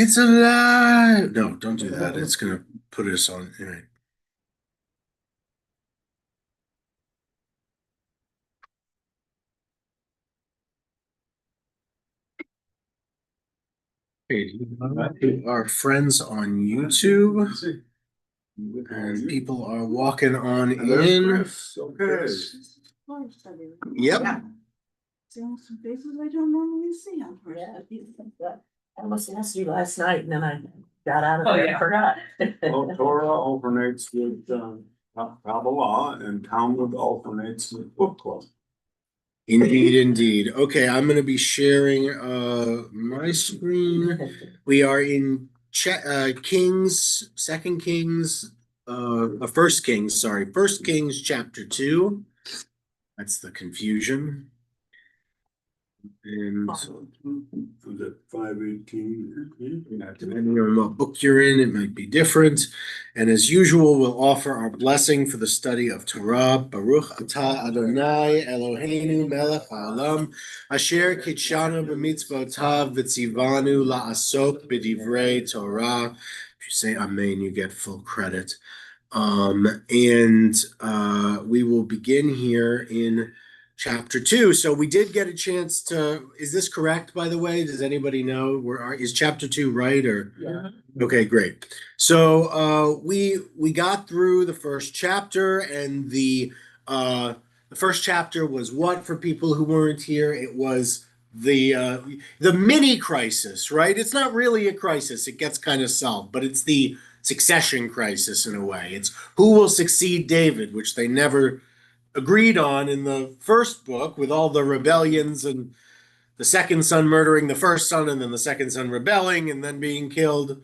It's alive. No, don't do that. It's gonna put us on. All right. Hey, our friends on YouTube, and people are walking on in. Okay. Yep. Seeing some faces I don't normally see on Yeah. I almost asked you last night and then I got out of there and forgot. Well, Torah alternates with Kabbalah and Talmud alternates with book club. Indeed, indeed. Okay, I'm gonna be sharing my screen. We are in Kings, Second Kings, First Kings, sorry, First Kings chapter 2. That's the confusion. And Was it 518? depending on what book you're in, it might be different. And as usual, we'll offer our blessing for the study of Torah. Baruch atah Adonai Eloheinu melech haolam asher kitshanu b'mitzvotav v'tzivanu la'asok b'divrei Torah. If you say Amen, you get full credit. And we will begin here in chapter 2. So we did get a chance to, is this correct, by the way? Does anybody know is chapter 2 right or? Yeah. Okay, great. So we got through the first chapter, and the first chapter was what, for people who weren't here? It was the mini crisis, right? It's not really a crisis. It gets kind of solved, but it's the succession crisis in a way. It's who will succeed David, which they never agreed on in the first book, with all the rebellions and the second son murdering the first son and then the second son rebelling and then being killed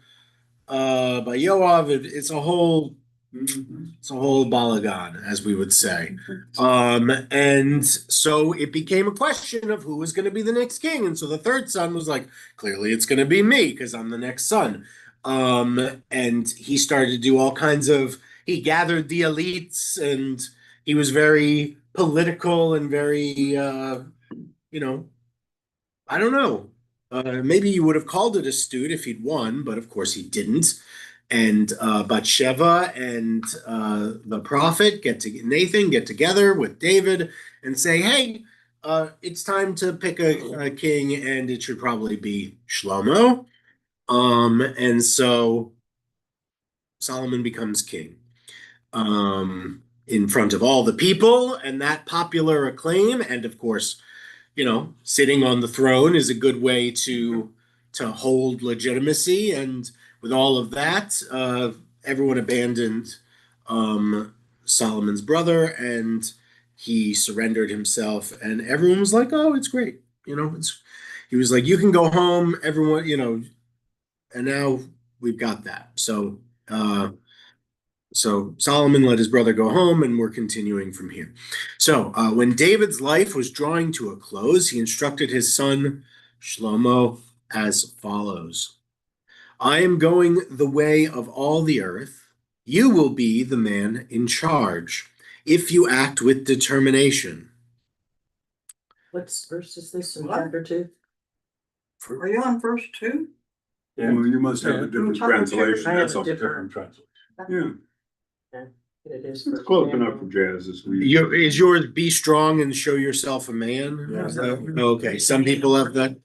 by Yoav. It's a whole balagan, as we would say. And so it became a question of who was going to be the next king. And so the third son was like, clearly it's going to be me because I'm the next son. And he started to do all kinds of, he gathered the elites, and he was very political and very, I don't know. Maybe you would have called it astute if he'd won, but of course he didn't. And Bathsheba and the prophet Nathan get together with David and say, hey, it's time to pick a king, and it should probably be Shlomo. And so Solomon becomes king in front of all the people, and that popular acclaim, and of course, sitting on the throne is a good way to hold legitimacy. And with all of that, everyone abandoned Solomon's brother, and he surrendered himself, and everyone was like, "Oh, it's great." He was like, "You can go home, everyone," and now we've got that. So Solomon let his brother go home, and we're continuing from here. So when David's life was drawing to a close, he instructed his son Shlomo as follows: I am going the way of all the earth. You will be the man in charge if you act with determination. What verse is this in chapter 2? Are you on verse 2? Yeah. Well, you must have a different translation. I have That's a a different- different translation. Yeah, It is. it's close enough for jazz as we. Is yours "be strong and show yourself a man"? Yeah. Okay, some people have that.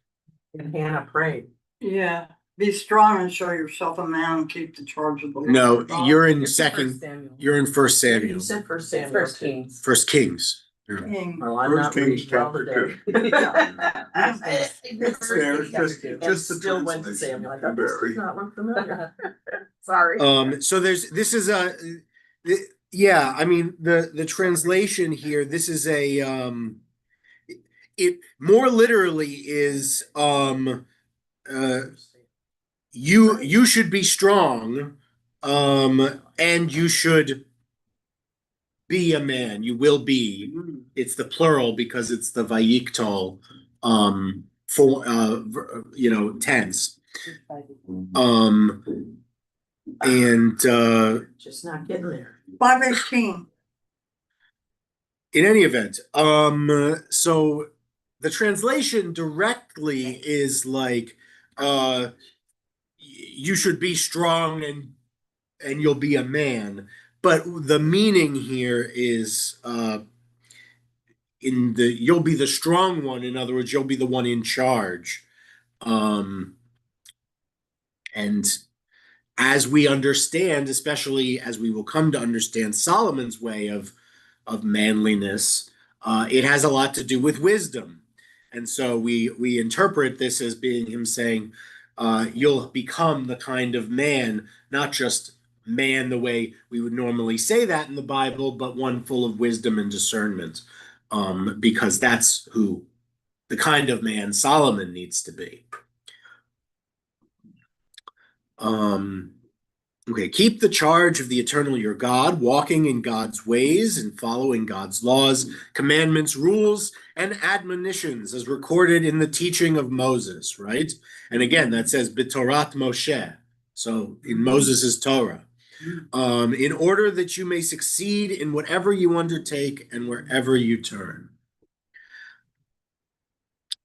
And Hannah prayed. Yeah. Be strong and show yourself a man and keep the charge of the Lord. No, you're in It's second. Samuel. You're in First You Samuel. said First Samuel. First Kings. First Kings. Yeah. King. Well, I'm First not Kings reading well chapter today. It's just the Still went to translation. Samuel. I thought this Very. does not look familiar. Sorry. So this is yeah, I mean the translation here, this is it more literally is you should be strong, and you should be a man. You will be. It's the plural because it's the vayiktal for tense. And Just not getting there. 5:18. in any event, so the translation directly is like, you should be strong and you'll be a man. But the meaning here is you'll be the strong one. In other words, you'll be the one in charge. Um, and as we understand, especially as we will come to understand Solomon's way of manliness, it has a lot to do with wisdom. And so we interpret this as being him saying, you'll become the kind of man, not just man the way we would normally say that in the Bible, but one full of wisdom and discernment, because that's who the kind of man Solomon needs to be. Okay, keep the charge of the eternal your God, walking in God's ways and following God's laws, commandments, rules, and admonitions as recorded in the teaching of Moses, right? And again, that says B'Torat Moshe, so in Moses' Torah, in order that you may succeed in whatever you undertake and wherever you turn.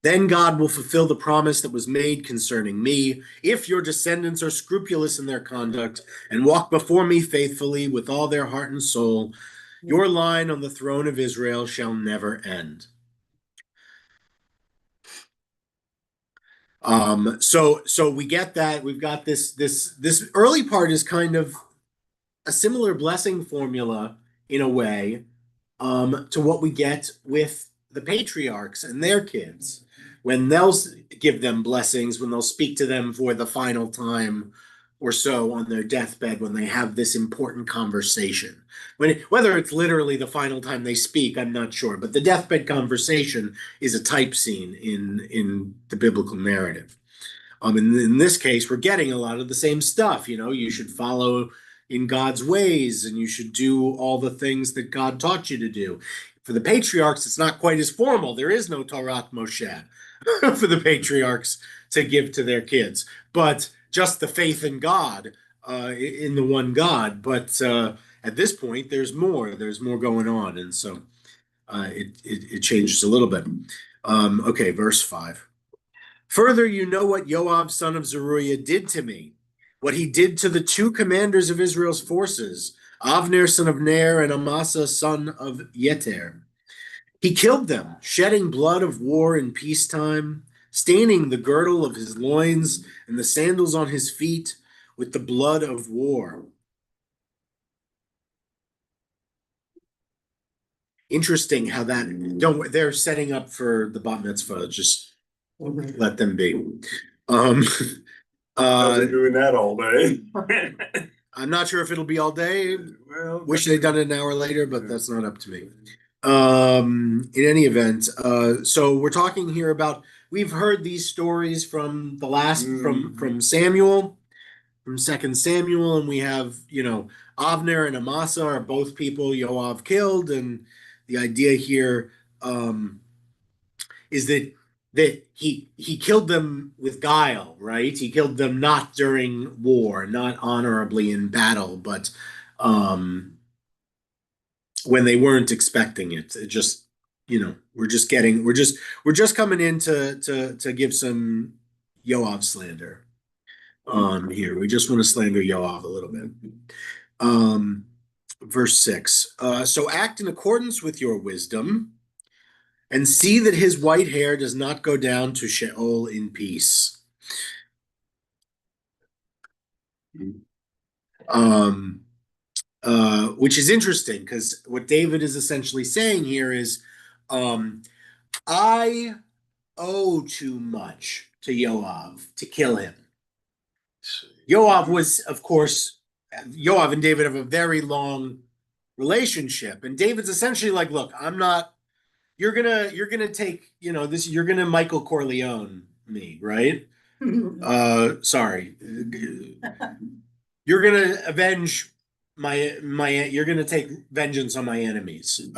Then God will fulfill the promise that was made concerning me, if your descendants are scrupulous in their conduct and walk before me faithfully with all their heart and soul. Your line on the throne of Israel shall never end. So we get that. We've got this early part is kind of a similar blessing formula in a way, to what we get with the patriarchs and their kids when they'll give them blessings, when they'll speak to them for the final time or so on their deathbed, when they have this important conversation. Whether it's literally the final time they speak, I'm not sure, but the deathbed conversation is a type scene in the biblical narrative. In this case, we're getting a lot of the same stuff. You should follow in God's ways, and you should do all the things that God taught you to do. For the patriarchs, it's not quite as formal. There is no Torah Moshe for the patriarchs to give to their kids, but just the faith in God, in the one God. But at this point, there's more. There's more going on, and so it changes a little bit. Okay, verse 5. Further, you know what Yoav, son of Zeruiah, did to me, what he did to the two commanders of Israel's forces, Avner, son of Ner, and Amasa, son of Yeter. He killed them, shedding blood of war in peacetime, staining the girdle of his loins and the sandals on his feet with the blood of war. Interesting how they're setting up for the bat mitzvah. Just let them be. I've been doing that all day. I'm not sure if it'll be all day. Well, Wish they'd done it an hour later, but that's not up to me. In any event, so we're talking here about, we've heard these stories from the last from Samuel, from 2 Samuel, and we have, Avner and Amasa are both people Yoav killed, and the idea here is that he killed them with guile, right? He killed them not during war, not honorably in battle, but when they weren't expecting it. It just, we're just coming in to give some Yoav slander here. We just want to slander Yoav a little bit. Verse 6. So act in accordance with your wisdom, and see that his white hair does not go down to Sheol in peace. Which is interesting, because what David is essentially saying here is, I owe too much to Yoav to kill him. Yoav was, of course, Yoav and David have a very long relationship, and David's essentially like, look, I'm not, you're gonna take, this, you're gonna Michael Corleone me, right? Sorry. You're gonna avenge you're gonna take vengeance on my enemies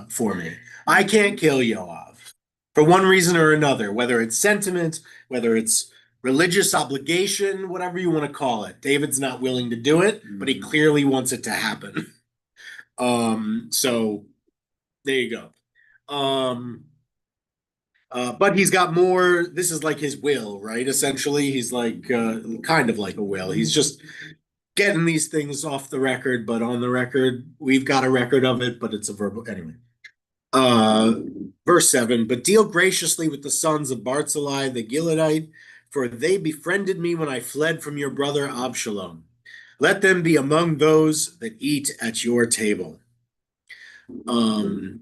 for me. I can't kill Yoav for one reason or another, whether it's sentiment, whether it's religious obligation, whatever you want to call it. David's not willing to do it, but he clearly wants it to happen. So there you go. But he's got more. This is like his will, right? Essentially, he's like kind of like a will. He's just getting these things off the record, but on the record, we've got a record of it, but it's a verbal anyway. Uh, verse 7, but deal graciously with the sons of Barzillai the Gileadite, for they befriended me when I fled from your brother Absalom. Let them be among those that eat at your table. And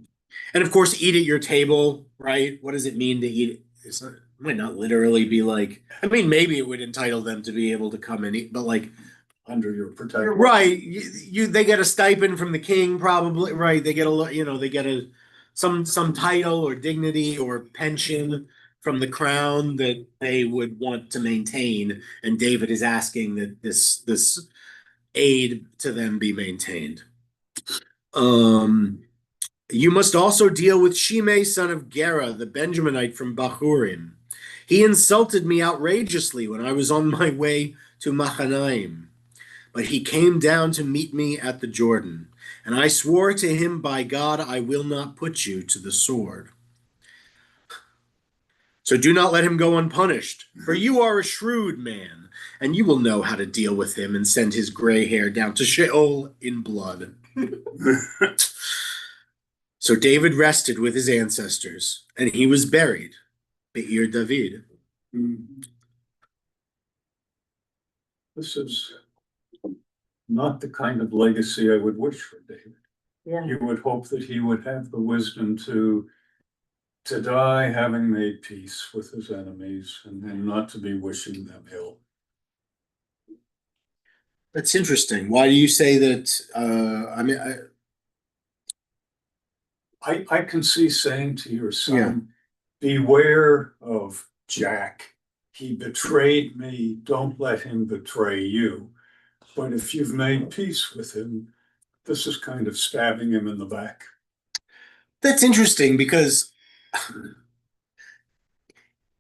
of course, eat at your table, right? What does it mean to eat? It might not literally be like, I mean, maybe it would entitle them to be able to come and eat, but like, Under your protection. right, they get a stipend from the king, probably, right? They get they get some title or dignity or pension from the crown that they would want to maintain, and David is asking that this aid to them be maintained. You must also deal with Shimei, son of Gera, the Benjaminite from Bahurim. He insulted me outrageously when I was on my way to Machanaim. But he came down to meet me at the Jordan, and I swore to him, by God, I will not put you to the sword. So do not let him go unpunished, for you are a shrewd man, and you will know how to deal with him and send his gray hair down to Sheol in blood. So David rested with his ancestors, and he was buried, Be'ir David. This is not the kind of legacy I would wish for David. Yeah. You would hope that he would have the wisdom to die having made peace with his enemies and not to be wishing them ill. That's interesting. Why do you say that? I can see saying to your son, beware of Jack. He betrayed me. Don't let him betray you. But if you've made peace with him, this is kind of stabbing him in the back. That's interesting because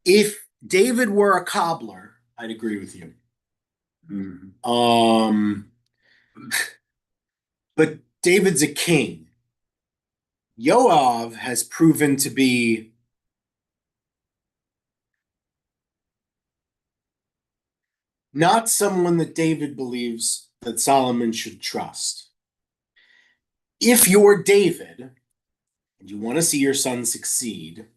if David were a cobbler, I'd agree with you. But David's a king. Yoav has proven to be not someone that David believes that Solomon should trust. If you're David and you want to see your son succeed,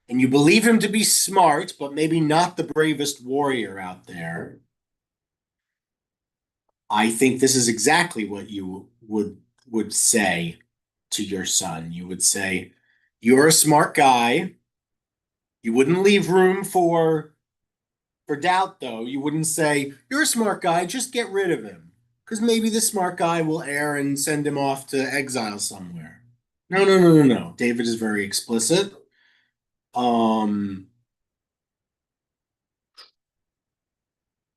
and you believe him to be smart, but maybe not the bravest warrior out there, I think this is exactly what you would say to your son. You would say, you're a smart guy. You wouldn't leave room for doubt, though. You wouldn't say, you're a smart guy, just get rid of him. Because maybe the smart guy will err and send him off to exile somewhere. No. David is very explicit. I'm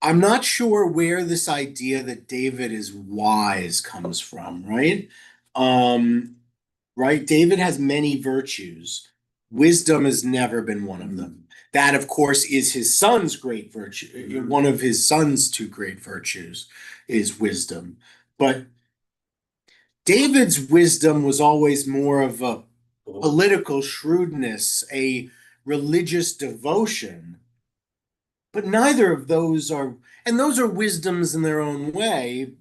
not sure where this idea that David is wise comes from, right? Right? David has many virtues. Wisdom has never been one of them. That, of course, is his son's great virtue. One of his son's two great virtues is wisdom. But David's wisdom was always more of a political shrewdness, a religious devotion. But neither of those are, and those are wisdoms in their own way.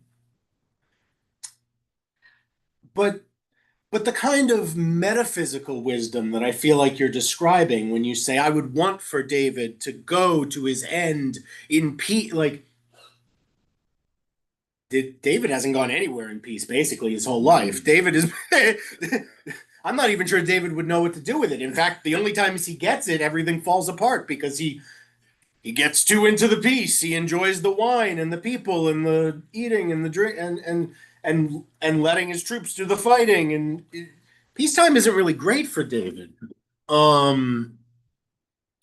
But the kind of metaphysical wisdom that I feel like you're describing when you say, I would want for David to go to his end in peace, like, David hasn't gone anywhere in peace basically his whole life. David is, I'm not even sure David would know what to do with it. In fact, the only times he gets it, everything falls apart because he gets too into the peace. He enjoys the wine and the people and the eating and the drink and letting his troops do the fighting. And peacetime isn't really great for David. And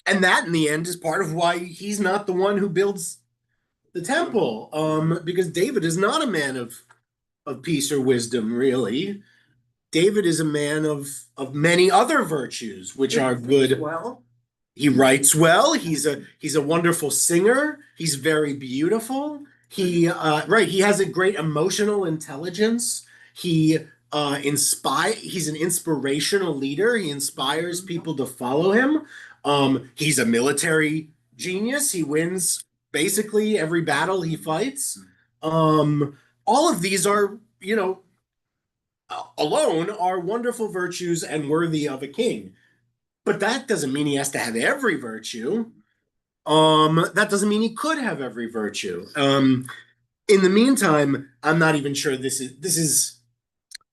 that in the end is part of why he's not the one who builds the temple. Because David is not a man of peace or wisdom, really. David is a man of many other virtues, which are good. Well, He writes well. He's a wonderful singer. He's very beautiful. He has a great emotional intelligence. He he's an inspirational leader. He inspires people to follow him. He's a military genius. He wins basically every battle he fights. All of these are, alone are wonderful virtues and worthy of a king. But that doesn't mean he has to have every virtue. That doesn't mean he could have every virtue. In the meantime, I'm not even sure this is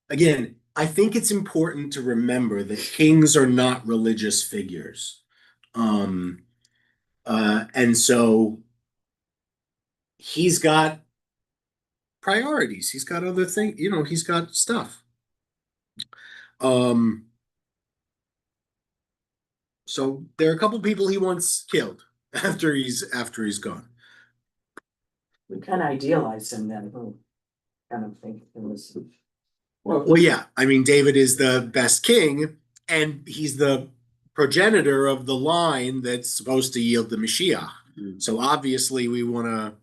again, I think it's important to remember that kings are not religious figures. Um, and so he's got priorities. He's got other things, he's got stuff. Um, so there are a couple people he wants killed after he's gone. We kind of idealize him then, kind of think it was. Well, yeah. I mean, David is the best king, and he's the progenitor of the line that's supposed to yield the Mashiach. So obviously, we want to,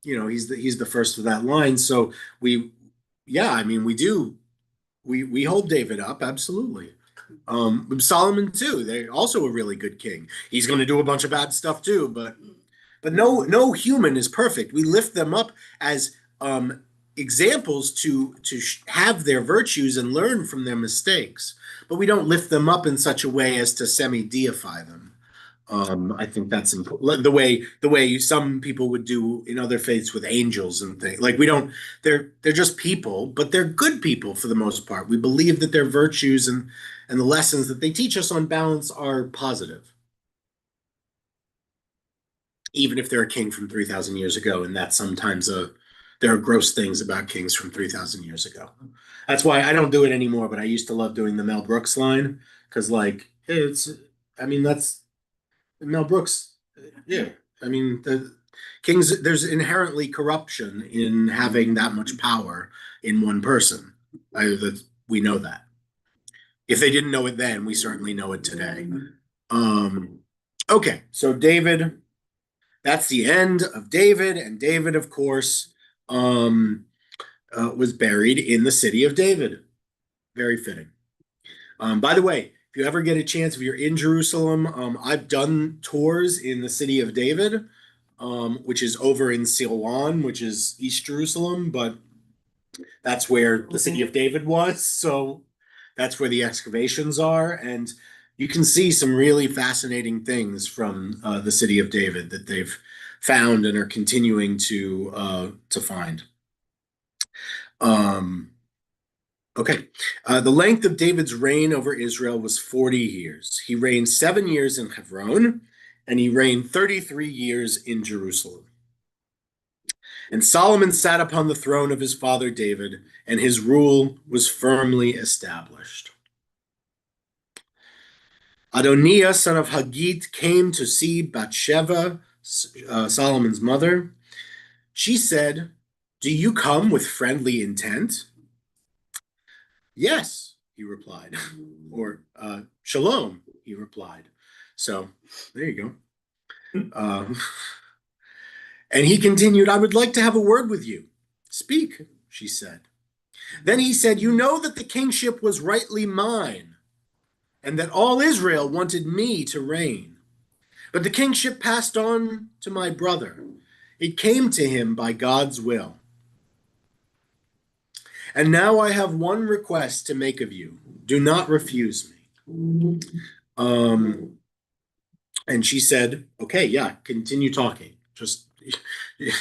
he's the first of that line. So I mean, we hold David up absolutely. Solomon too. They're also a really good king. He's going to do a bunch of bad stuff too, but no human is perfect. We lift them up as examples to have their virtues and learn from their mistakes, but we don't lift them up in such a way as to semi-deify them. I think that's important. The way some people would do in other faiths with angels and things. Like we don't, they're just people, but they're good people for the most part. We believe that their virtues and the lessons that they teach us on balance are positive, even if they're a king from 3,000 years ago, and that's sometimes there are gross things about kings from 3,000 years ago. That's why I don't do it anymore, but I used to love doing the Mel Brooks line because, that's Mel Brooks. Yeah, I mean, the kings. There's inherently corruption in having that much power in one person. We know that. If they didn't know it then, we certainly know it today. Okay, so David. That's the end of David, and David, of course, was buried in the city of David. Very fitting. By the way, if you ever get a chance, if you're in Jerusalem, I've done tours in the city of David, which is over in Silwan, which is East Jerusalem, but that's where the city of David was. So that's where the excavations are. And you can see some really fascinating things from the city of David that they've found and are continuing to find. Okay. The length of David's reign over Israel was 40 years. He reigned 7 years in Hebron, and he reigned 33 years in Jerusalem. And Solomon sat upon the throne of his father David, and his rule was firmly established. Adoniah, son of Haggith, came to see Bathsheba, Solomon's mother. She said, "Do you come with friendly intent?" "Yes," he replied. Or, "Shalom," he replied. So, there you go. And he continued, "I would like to have a word with you." "Speak," she said. Then he said, "You know that the kingship was rightly mine, and that all Israel wanted me to reign. But the kingship passed on to my brother. It came to him by God's will. And now I have one request to make of you. Do not refuse me." And she said, "Okay, yeah, continue talking. Just,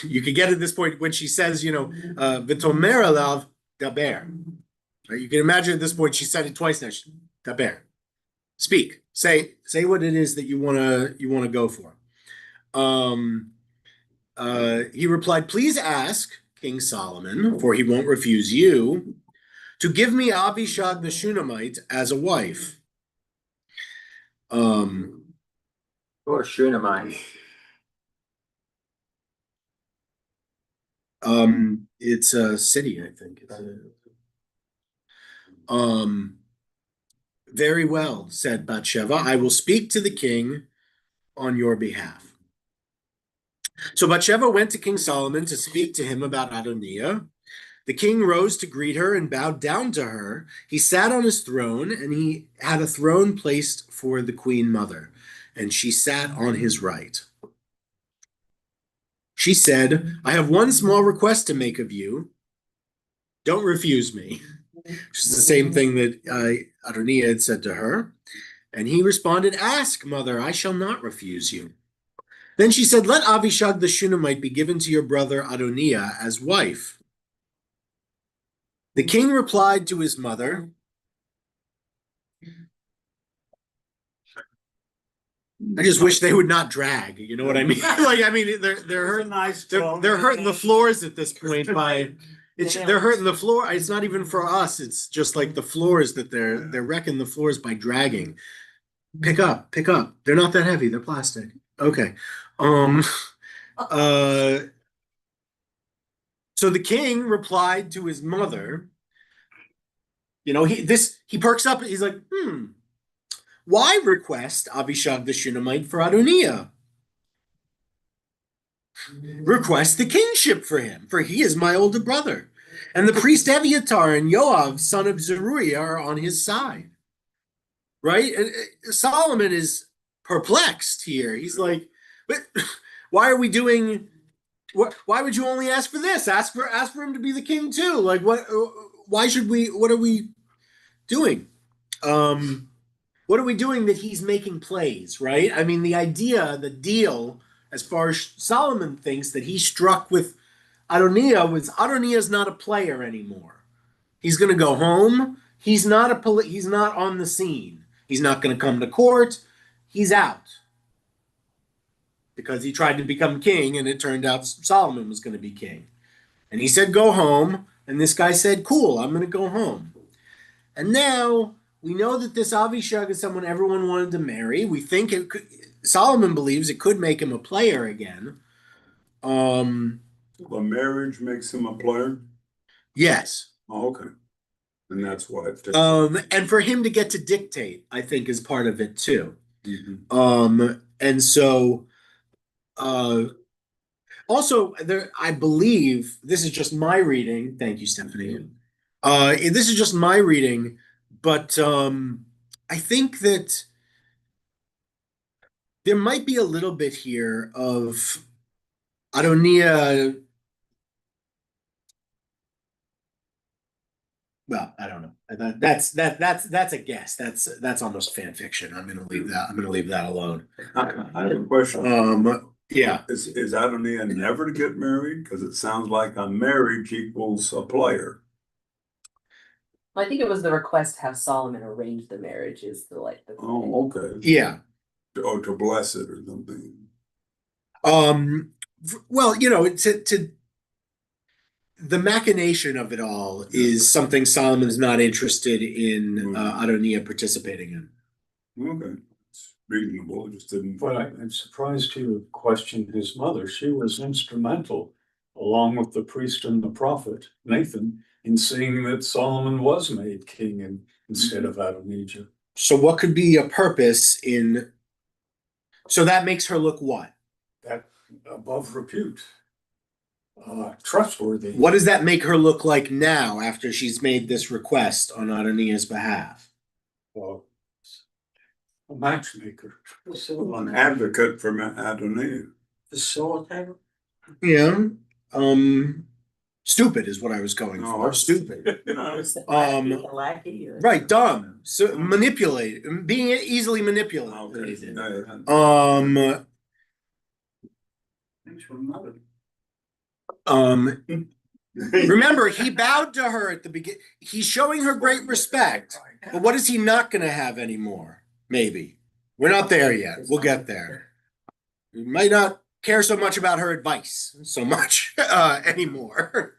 you could get at this point when she says, V'tomer alav daber. Right? You can imagine at this point, she said it twice now. Daber. Speak. Say what it is that you wanna go for. He replied, "Please ask King Solomon, for he won't refuse you, to give me Abishag the Shunammite as a wife." Or Shunammite. It's a city, I think. Very well, said Bathsheba. "I will speak to the king on your behalf." So Bathsheba went to King Solomon to speak to him about Adoniah. The king rose to greet her and bowed down to her. He sat on his throne, and he had a throne placed for the queen mother, and she sat on his right. She said, I have one small request to make of you. Don't refuse me. Which is the same thing that Adoniah had said to her. And he responded, Ask, mother, I shall not refuse you. Then she said, Let Avishag the Shunammite be given to your brother Adoniah as wife. The king replied to his mother, I just wish they would not drag. You know what I mean? Like, I mean, they're hurting. Nice. They're hurting the floors at this point by. They're hurting the floor. It's not even for us. It's just like the floors that they're wrecking the floors by dragging. Pick up. They're not that heavy. They're plastic. Okay. So the king replied to his mother. You know, he perks up. He's like, why request Avishag the Shunammite for Adoniah? Request the kingship for him, for he is my older brother. And the priest Abiathar and Joab, son of Zeruiah, are on his side. Right? And Solomon is perplexed here. He's like, but why are we doing why would you only ask for this? Ask for him to be the king too. Like what are we doing? What are we doing that he's making plays, right? I mean, the deal, as far as Solomon thinks that he struck with Adoniah was Adoniah's not a player anymore. He's going to go home. He's not on the scene. He's not going to come to court. He's out. Because he tried to become king and it turned out Solomon was going to be king. And he said, go home. And this guy said, cool, I'm going to go home. And now we know that this Avishag is someone everyone wanted to marry. We think Solomon believes it could make him a player again. A marriage makes him a player? Yes. Oh, okay. And that's why it fits. And for him to get to dictate, I think, is part of it too. And so also there, I believe this is just my reading. Thank you, Stephanie. This is just my reading, but I think that there might be a little bit here of Adoniah. Well, I don't know. That's a guess. That's almost fan fiction. I'm gonna leave that alone. I have a question. Yeah. Is Adoniah never to get married? Because it sounds like a marriage equals a player. I think it was the request to have Solomon arrange the marriage is the. Oh, okay. Yeah. Or to bless it or something. Well, you know, to the machination of it all is something Solomon's not interested in Adoniah participating in. Okay. It's reasonable. It just didn't. But I'm surprised you questioned his mother. She was instrumental, along with the priest and the prophet, Nathan, in seeing that Solomon was made king instead of Adonijah. So what could be a purpose in? So that makes her look what? That above repute. Trustworthy. What does that make her look like now after she's made this request on Adoniah's behalf? Well, a matchmaker. An advocate for Adoniah. Facilitator. Yeah. Stupid is what I was going for. Stupid. Lackey or Right, dumb. So manipulate, being easily manipulated. Okay. Thanks for the mother. Remember, he bowed to her at the beginning. He's showing her great respect, but what is he not going to have anymore? Maybe. We're not there yet. We'll get there. We might not care so much about her advice so much anymore.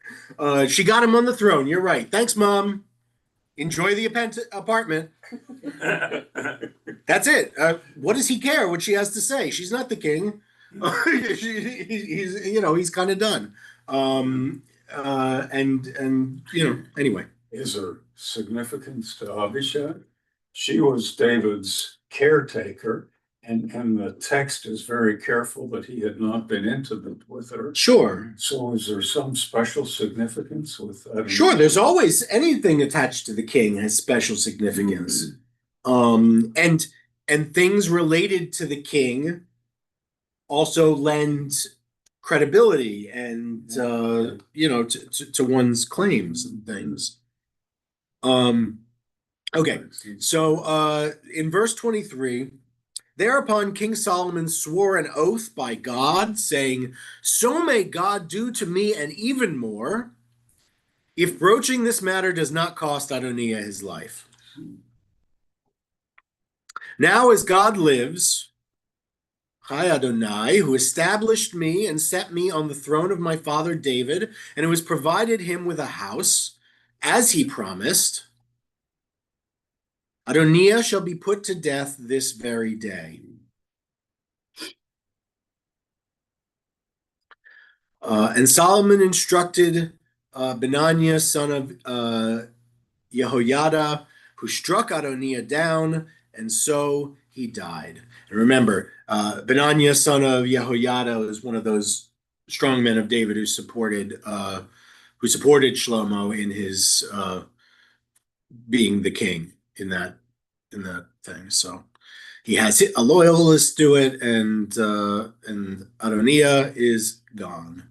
She got him on the throne. You're right. Thanks, Mom. Enjoy the apartment. That's it. What does he care what she has to say? She's not the king. He's kind of done. Anyway. Is her significance to Abishag? She was David's caretaker And the text is very careful that he had not been intimate with her. Sure. So is there some special significance with that? Sure, there's always anything attached to the king has special significance. And things related to the king also lend credibility and to one's claims and things. Okay, so in verse 23, thereupon King Solomon swore an oath by God, saying, "So may God do to me and even more, if broaching this matter does not cost Adoniah his life. Now as God lives, Chai Adonai, who established me and set me on the throne of my father David, and who has provided him with a house, as he promised, Adoniah shall be put to death this very day." And Solomon instructed Benaiah, son of Jehoiada, who struck Adoniah down, and so he died. And remember, Benaiah, son of Jehoiada, is one of those strong men of David who supported Shlomo in his being the king in that thing. So he has a loyalist do it, and Adoniah is gone.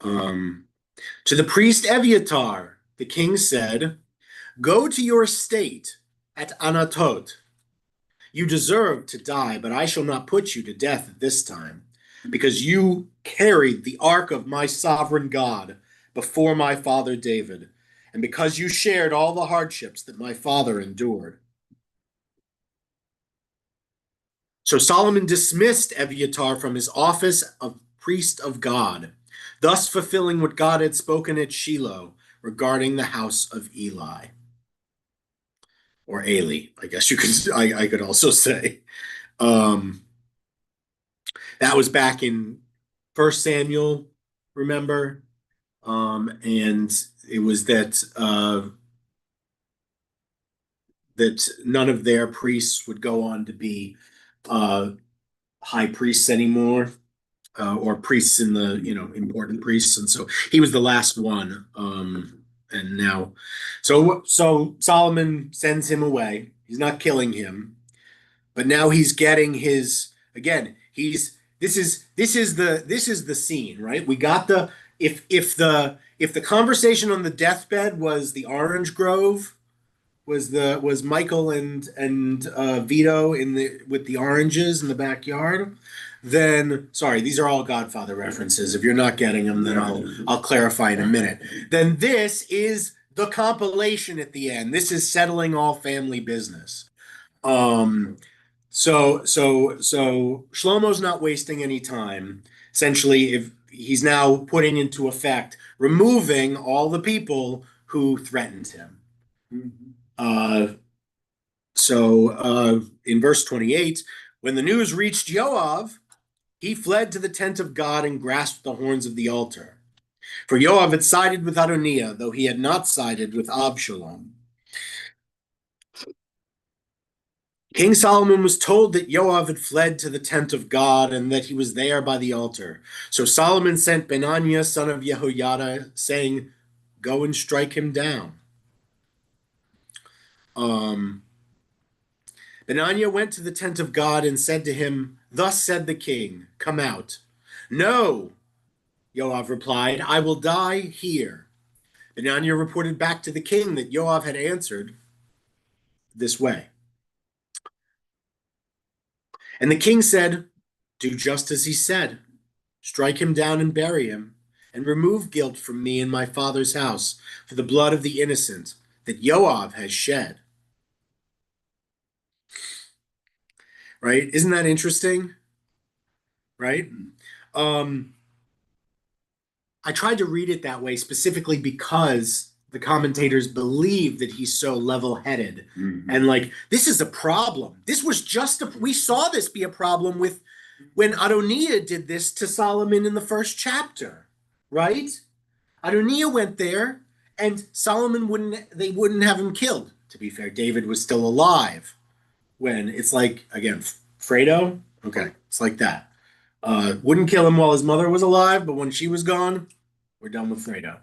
To the priest Eviatar, the king said, "Go to your estate at Anatot. You deserve to die, but I shall not put you to death at this time, because you carried the ark of my sovereign God before my father David, and because you shared all the hardships that my father endured." So Solomon dismissed Eviatar from his office of priest of God, thus fulfilling what God had spoken at Shiloh regarding the house of Eli. Or Eli, I guess I could also say. That was back in 1 Samuel, remember? And it was that none of their priests would go on to be high priests anymore, or priests in the important priests, and so he was the last one. And now, so Solomon sends him away. He's not killing him, but now he's getting his again. This is the scene, right? We got the if the conversation on the deathbed was the orange grove, was Michael and Vito with the oranges in the backyard. Then, sorry, these are all Godfather references. If you're not getting them, then I'll clarify in a minute. Then this is the compilation at the end. This is settling all family business. So Shlomo's not wasting any time. Essentially, if he's now putting into effect removing all the people who threatened him. In verse 28, when the news reached Joab, he fled to the tent of God and grasped the horns of the altar. For Joab had sided with Adoniah, though he had not sided with Absalom. King Solomon was told that Joab had fled to the tent of God and that he was there by the altar. So Solomon sent Benaiah, son of Jehoiada, saying, "Go and strike him down." Benaiah went to the tent of God and said to him, "Thus said the king, come out." "No," Joab replied, "I will die here." Benaiah reported back to the king that Joab had answered this way. And the king said, "Do just as he said. Strike him down and bury him, and remove guilt from me and my father's house for the blood of the innocent that Joab has shed." Right? Isn't that interesting? Right? I tried to read it that way specifically because the commentators believe that he's so level-headed. And like, this is a problem. This was we saw this be a problem with when Adoniah did this to Solomon in the first chapter, right? Adoniah went there and Solomon wouldn't have him killed. To be fair, David was still alive. when it's like, again, Fredo. Okay, it's like that. Wouldn't kill him while his mother was alive, but when she was gone, we're done with Fredo.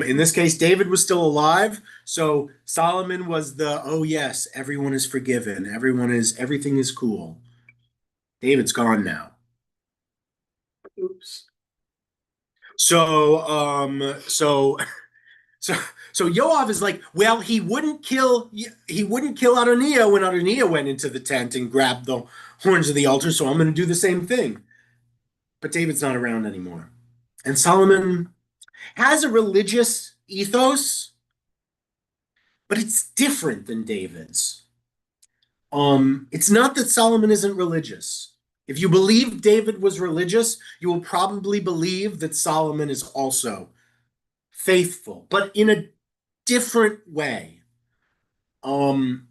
In this case, David was still alive, so Solomon was the, oh yes, everyone is forgiven, everything is cool. David's gone now. Oops. So so so Yoav is like, well, he wouldn't kill Adoniah when Adoniah went into the tent and grabbed the horns of the altar, so I'm going to do the same thing. But David's not around anymore. And Solomon has a religious ethos, but it's different than David's. It's not that Solomon isn't religious. If you believe David was religious, you will probably believe that Solomon is also faithful, but in a different way. And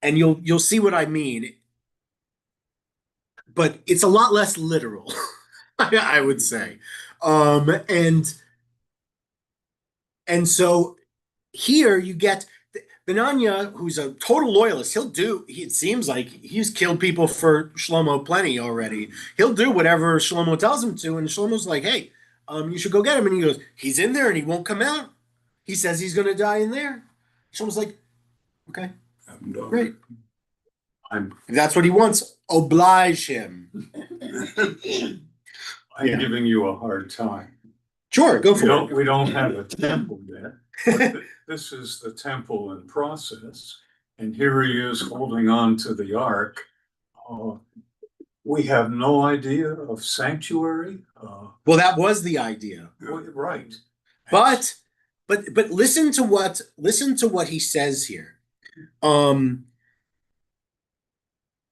you'll see what I mean. But it's a lot less literal, I would say. And so here you get Benanya, who's a total loyalist. It seems like he's killed people for Shlomo plenty already. He'll do whatever Shlomo tells him to. And Shlomo's like, hey, you should go get him. And he goes, he's in there and he won't come out. He says he's going to die in there. Shlomo's like, okay, I'm done. great. I'm If that's what he wants, oblige him. Yeah. giving you a hard time. Sure, go for it. We don't have a temple yet. But this is the temple in process, and here he is holding on to the ark. We have no idea of sanctuary. Well, that was the idea. Right. But listen to what he says here.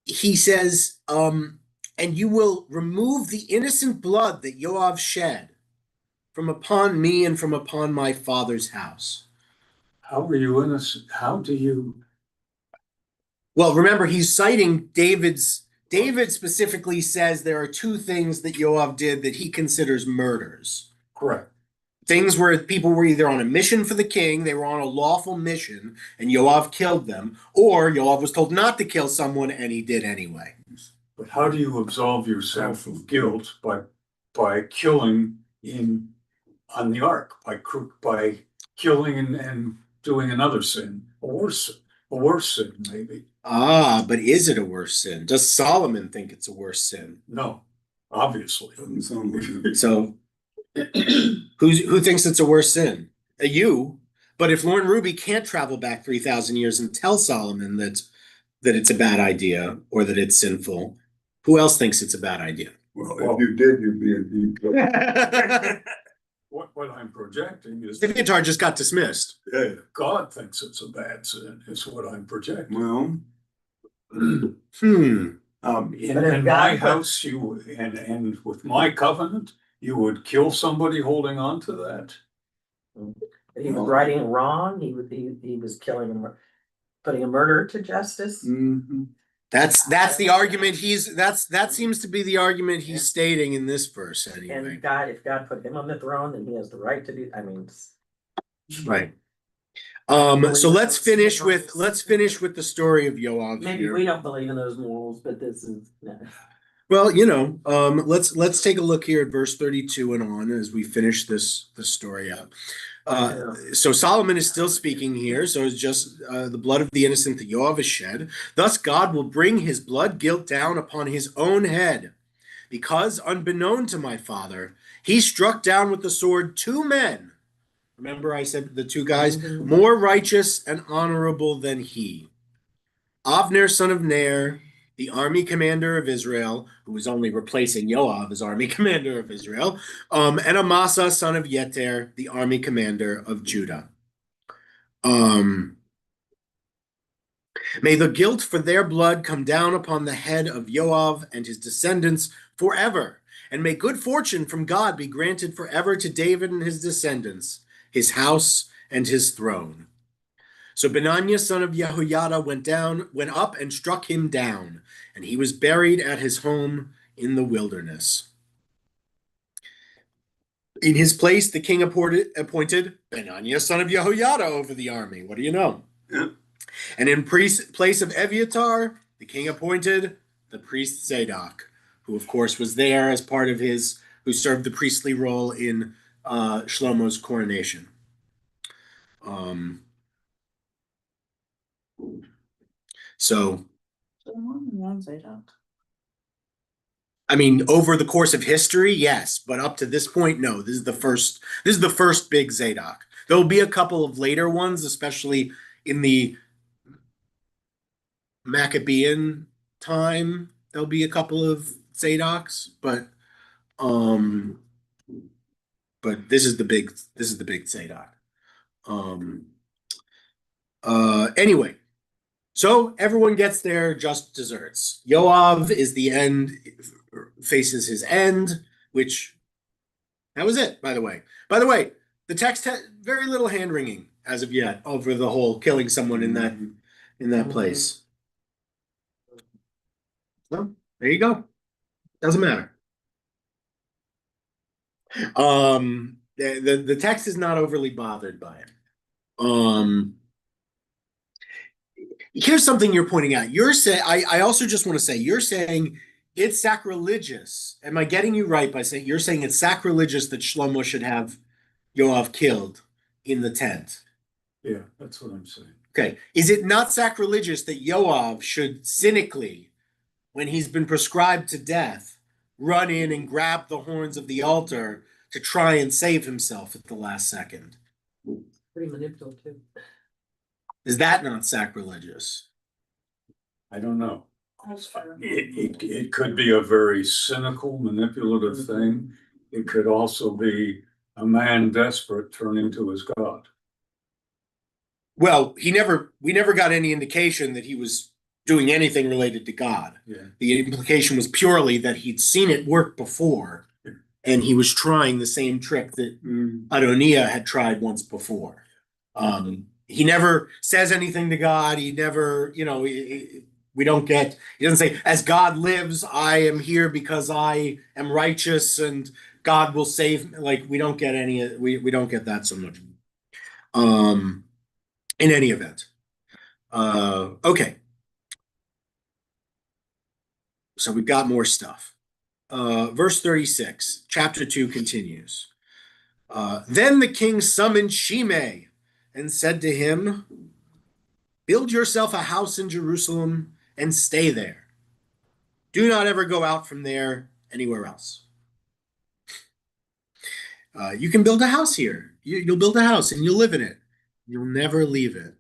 He says, and you will remove the innocent blood that Yoav shed from upon me and from upon my father's house. How are you innocent? How do you? Well, remember, he's citing David specifically says there are two things that Yoav did that he considers murders. Correct. Things where people were either on a mission for the king, they were on a lawful mission, and Yoav killed them, or Yoav was told not to kill someone, and he did anyway. But how do you absolve yourself of guilt by killing on the ark, by killing and doing another sin, a worse sin maybe? But is it a worse sin? Does Solomon think it's a worse sin? No, obviously. Doesn't sound like it. So who thinks it's a worse sin? You. But if Lauren Ruby can't travel back 3,000 years and tell Solomon that it's a bad idea or that it's sinful, who else thinks it's a bad idea? Well, if you did, you'd be in deep trouble. What I'm projecting is The guitar just got dismissed. Yeah, God thinks it's a bad sin, is what I'm projecting. well, Hmm. In But if my God- house, and with my covenant, you would kill somebody holding on to that? He was righting a wrong, he was killing him, putting a murderer to justice. mhm. That's the argument that seems to be the argument he's stating in this verse anyway. And if God put him on the throne, then he has the right to do, I mean. Right. So let's finish with the story of Yoav Maybe here. we don't believe in those morals, but this is, no. Well, let's take a look here at verse 32 and on as we finish this story up. So Solomon is still speaking here. So it's just the blood of the innocent that Yoav has shed. Thus God will bring his blood guilt down upon his own head, because unbeknown to my father, he struck down with the sword two men. Remember I said the two guys, more righteous and honorable than he. Avner, son of Ner, the army commander of Israel, who was only replacing Yoav as army commander of Israel, and Amasa, son of Yeter, the army commander of Judah. May the guilt for their blood come down upon the head of Yoav and his descendants forever, and may good fortune from God be granted forever to David and his descendants, his house and his throne. So Benaiah, son of Jehoiada, went up and struck him down, and he was buried at his home in the wilderness. In his place, the king appointed Benaiah, son of Jehoiada, over the army. What do you know? Yeah. And in place of Eviatar, the king appointed the priest Zadok, who of course was there as part of who served the priestly role in Shlomo's coronation. So, I mean, over the course of history, yes, but up to this point, no. This is the first. This is the first big Zadok. There will be a couple of later ones, especially in the Maccabean time. There'll be a couple of Zadoks, but this is the big. This is the big Zadok. Anyway, so everyone gets their just desserts. Yoav is the end, faces his end, which that was it, by the way. By the way, the text had very little hand wringing as of yet over the whole killing someone in that place. So there you go. Doesn't matter. The text is not overly bothered by it. Here's something you're pointing out. You're saying, I also just want to say, you're saying it's sacrilegious. Am I getting you right by saying you're saying it's sacrilegious that Shlomo should have Yoav killed in the tent? Yeah, that's what I'm saying. Okay. Is it not sacrilegious that Yoav should cynically, when he's been prescribed to death, run in and grab the horns of the altar to try and save himself at the last second? Pretty manipulative. Is that not sacrilegious? I don't know. It could be a very cynical, manipulative thing. It could also be a man desperate turning to his God. Well, we never got any indication that he was doing anything related to God. Yeah. The implication was purely that he'd seen it work before, and he was trying the same trick that Adoniah had tried once before. He never says anything to God. He never, we don't get, he doesn't say, as God lives, I am here because I am righteous and God will save me. Like, we don't get we don't get that so much. In any event. Okay. So we've got more stuff. Verse 36, chapter 2 continues. Then the king summoned Shimei and said to him, build yourself a house in Jerusalem and stay there. Do not ever go out from there anywhere else. You can build a house here. You'll build a house and you'll live in it. You'll never leave it.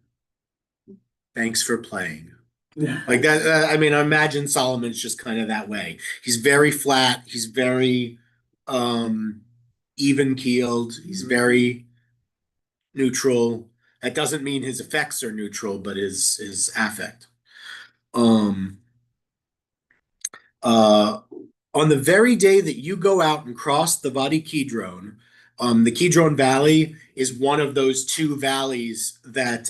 Thanks for playing. Like that. I mean, I imagine Solomon's just kind of that way. He's very flat. He's very even keeled. He's very neutral. That doesn't mean his effects are neutral, but his affect. On the very day that you go out and cross the Wadi Kidron, the Kidron Valley is one of those two valleys that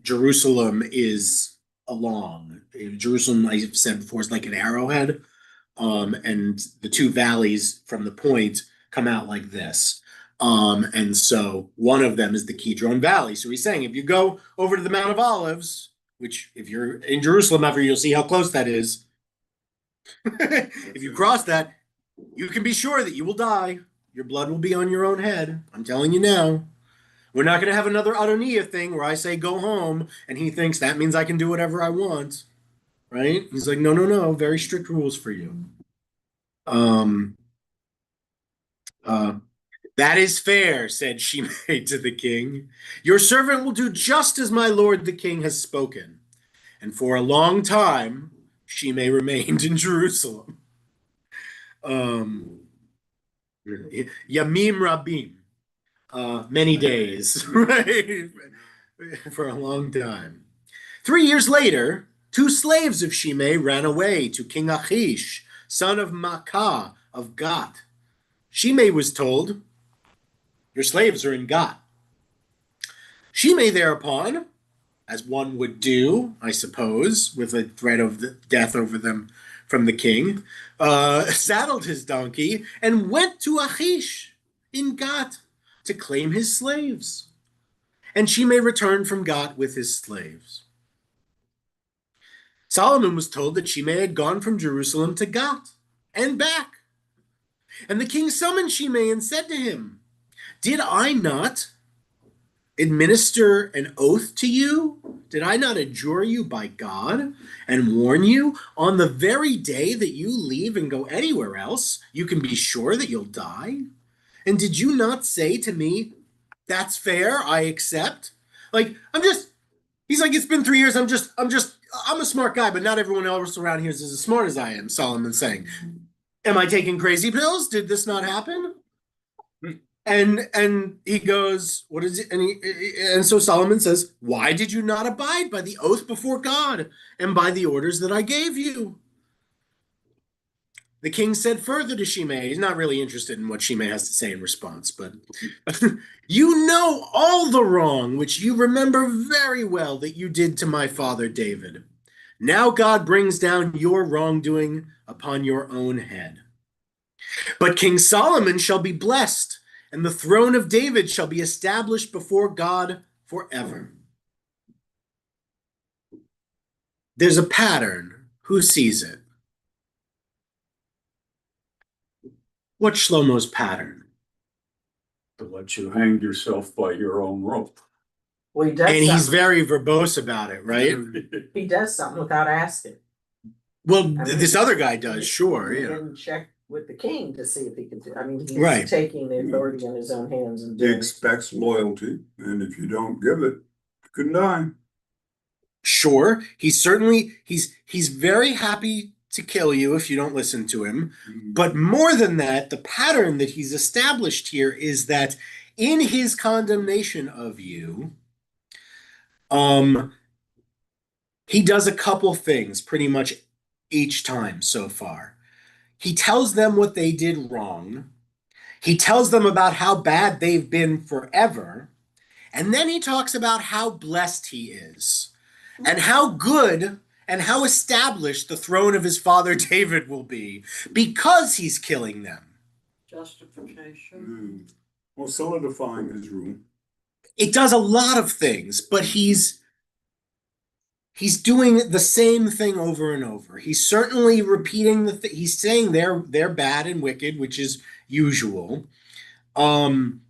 Jerusalem is along. Jerusalem, like I've said before, is like an arrowhead, and the two valleys from the point come out like this. And so one of them is the Kidron Valley. So he's saying if you go over to the Mount of Olives, which if you're in Jerusalem ever, you'll see how close that is. If you cross that, you can be sure that you will die. Your blood will be on your own head. I'm telling you now. We're not going to have another Adoniah thing where I say go home and he thinks that means I can do whatever I want. Right? He's like, no. Very strict rules for you. That is fair, said Shimei to the king. Your servant will do just as my lord the king has spoken. And for a long time, Shimei remained in Jerusalem. Yamim Rabim. Many days, right? For a long time. 3 years later, 2 slaves of Shimei ran away to King Achish, son of Maacah of Gath. Shimei was told, your slaves are in Gath. Shimei thereupon, as one would do, I suppose, with a threat of death over them from the king, saddled his donkey and went to Achish in Gath to claim his slaves. and she may return from Gat with his slaves. Solomon was told that Shimei had gone from Jerusalem to Gat and back. And the king summoned Shimei and said to him, "Did I not administer an oath to you? Did I not adjure you by God and warn you on the very day that you leave and go anywhere else, you can be sure that you'll die? And did you not say to me, 'That's fair, I accept'?" Like, he's like, "It's been 3 years. I'm a smart guy, but not everyone else around here is as smart as I am," Solomon's saying. "Am I taking crazy pills? Did this not happen?" And he goes, "What is it?" And so Solomon says, "Why did you not abide by the oath before God and by the orders that I gave you?" The king said further to Shimei, he's not really interested in what Shimei has to say in response, but "You know all the wrong which you remember very well that you did to my father David. Now God brings down your wrongdoing upon your own head. But King Solomon shall be blessed, and the throne of David shall be established before God forever." There's a pattern. Who sees it? What's Shlomo's pattern? To let you hang yourself by your own rope. Well, he does And he's something. very verbose about it, right? He does something without asking. Well, I mean, this other guy does, sure, He yeah. didn't check with the king to see if he could do. I mean, he's Right. taking the authority in his own hands and He doing it. expects loyalty, and if you don't give it, you can die. Sure, he's very happy to kill you if you don't listen to him. But more than that, the pattern that he's established here is that in his condemnation of you, he does a couple things pretty much each time so far. He tells them what they did wrong. He tells them about how bad they've been forever. And then he talks about how blessed he is and how good and how established the throne of his father David will be because he's killing them. Justification. Well, solidifying his rule. It does a lot of things, but he's doing the same thing over and over. He's certainly repeating he's saying they're bad and wicked, which is usual. And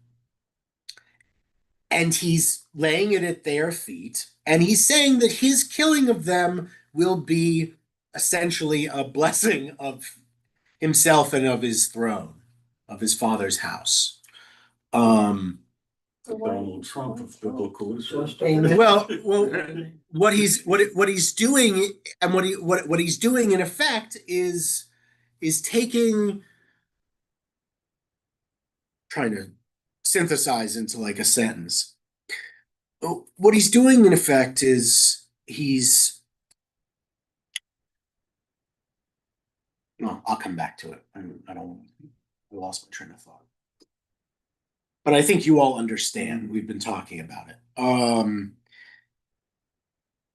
he's laying it at their feet, and he's saying that his killing of them will be essentially a blessing of himself and of his throne, of his father's house. Donald Trump of biblical Israel. Well, what he's doing, and what he's doing in effect is taking, trying to synthesize into like a sentence. What he's doing in effect is no, I'll come back to it. I lost my train of thought. But I think you all understand. We've been talking about it.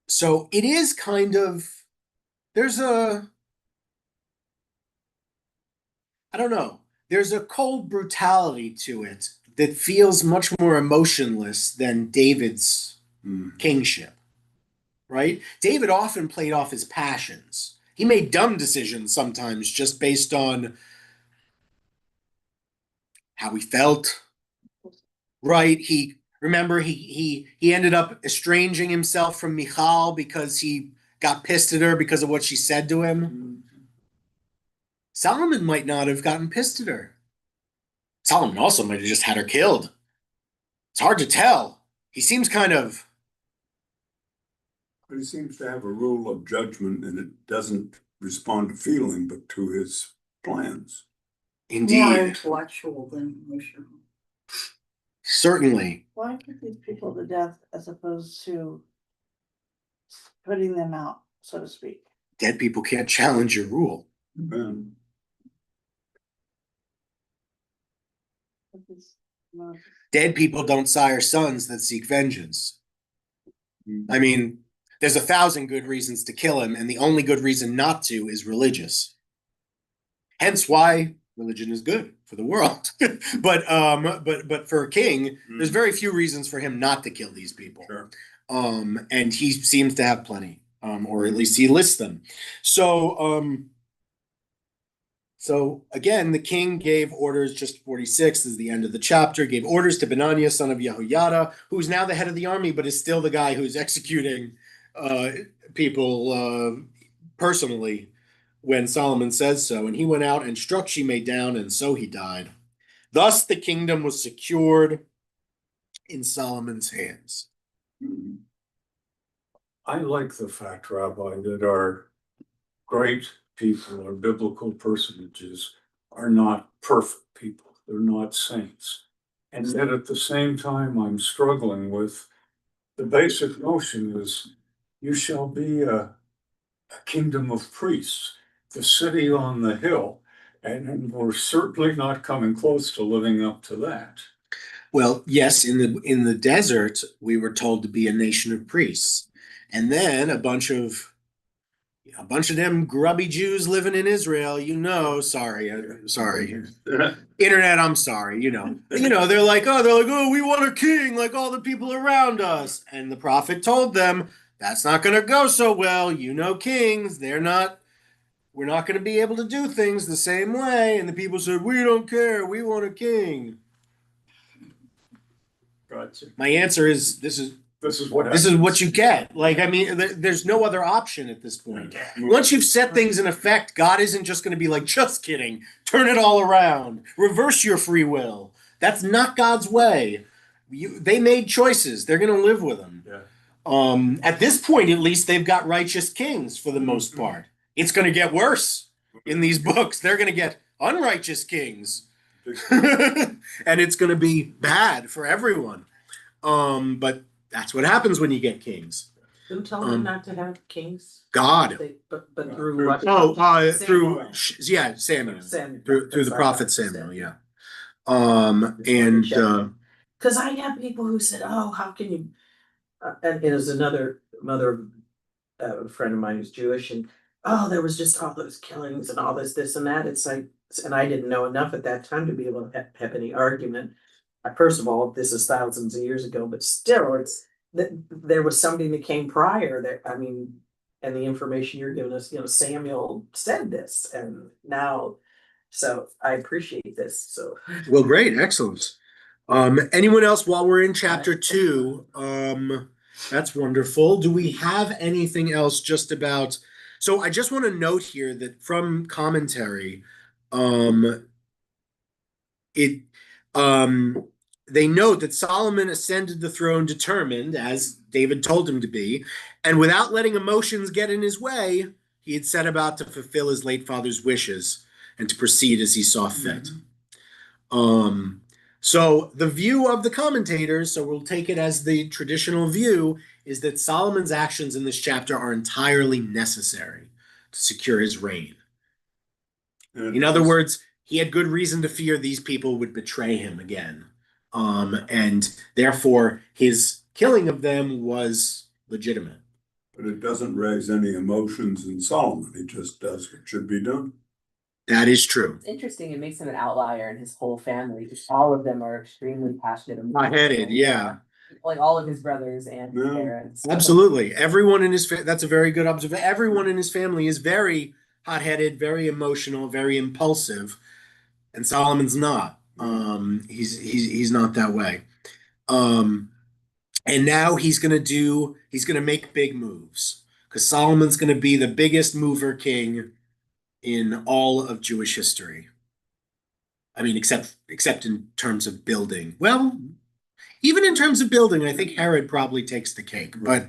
So it is kind of, I don't know, there's a cold brutality to it that feels much more emotionless than David's kingship, right? David often played off his passions. He made dumb decisions sometimes just based on how he felt, right? He ended up estranging himself from Michal because he got pissed at her because of what she said to him. Solomon might not have gotten pissed at her. Solomon also might have just had her killed. It's hard to tell. He seems kind of... But he seems to have a rule of judgment, and it doesn't respond to feeling, but to his plans. Indeed. More intellectual than emotional. Certainly. Why put these people to death as opposed to putting them out, so to speak? Dead people can't challenge your rule. And Dead people don't sire sons that seek vengeance. I mean, there's 1,000 good reasons to kill him, and the only good reason not to is religious. Hence why religion is good for the world. But for a king, there's very few reasons for him not to kill these people. Sure. And he seems to have plenty, or at least he lists them. So again, the king gave orders, just 46 is the end of the chapter, gave orders to Benaiah, son of Jehoiada, who's now the head of the army, but is still the guy who's executing people personally when Solomon says so. And he went out and struck Shimei down, and so he died. Thus the kingdom was secured in Solomon's hands. I like the fact, Rabbi, that our great people, our biblical personages, are not perfect people. They're not saints. And yet at the same time, I'm struggling with the basic notion is you shall be a kingdom of priests, the city on the hill. And we're certainly not coming close to living up to that. Well, yes, in the desert, we were told to be a nation of priests. And then a bunch of them grubby Jews living in Israel, sorry. Internet, I'm sorry, they're like, oh, we want a king like all the people around us. And the prophet told them, that's not going to go so well. Kings, we're not going to be able to do things the same way. And the people said, we don't care. We want a king. Gotcha. My answer is, this is what you get. There's no other option at this point. Once you've set things in effect, God isn't just going to be like, just kidding, turn it all around, reverse your free will. That's not God's way. They made choices. They're going to live with them. Yeah. At this point, at least, they've got righteous kings for the most part. It's going to get worse in these books. They're going to get unrighteous kings. And it's going to be bad for everyone. But that's what happens when you get kings. Who told them not to have kings? God. But through what? Through Samuel. Through the prophet Samuel, yeah. Because I have people who said, "Oh, how can you?" And it was another friend of mine who's Jewish, and there was just all those killings and all this and that. It's like, and I didn't know enough at that time to be able to have any argument. First of all, this is thousands of years ago, but still, it's that there was somebody that came prior that, and the information you're giving us, Samuel said this, and now, so I appreciate this. So, well, great, excellent. Anyone else while we're in chapter 2? That's wonderful. Do we have anything else just about? So I just want to note here that from commentary, they note that Solomon ascended the throne determined, as David told him to be, and without letting emotions get in his way, he had set about to fulfill his late father's wishes and to proceed as he saw fit. So the view of the commentators, so we'll take it as the traditional view, is that Solomon's actions in this chapter are entirely necessary to secure his reign. In other words, he had good reason to fear these people would betray him again. And therefore, his killing of them was legitimate. But it doesn't raise any emotions in Solomon. He just does what should be done. That is true. It's interesting. It makes him an outlier in his whole family because all of them are extremely passionate. Hot-headed, yeah. Like all of his brothers and his parents. Absolutely. Everyone in his that's a very good observation. Everyone in his family is very hot-headed, very emotional, very impulsive, and Solomon's not. He's not that way. And now he's gonna make big moves because Solomon's gonna be the biggest mover king in all of Jewish history. I mean, except in terms of building. Well, even in terms of building, I think Herod probably takes the cake, but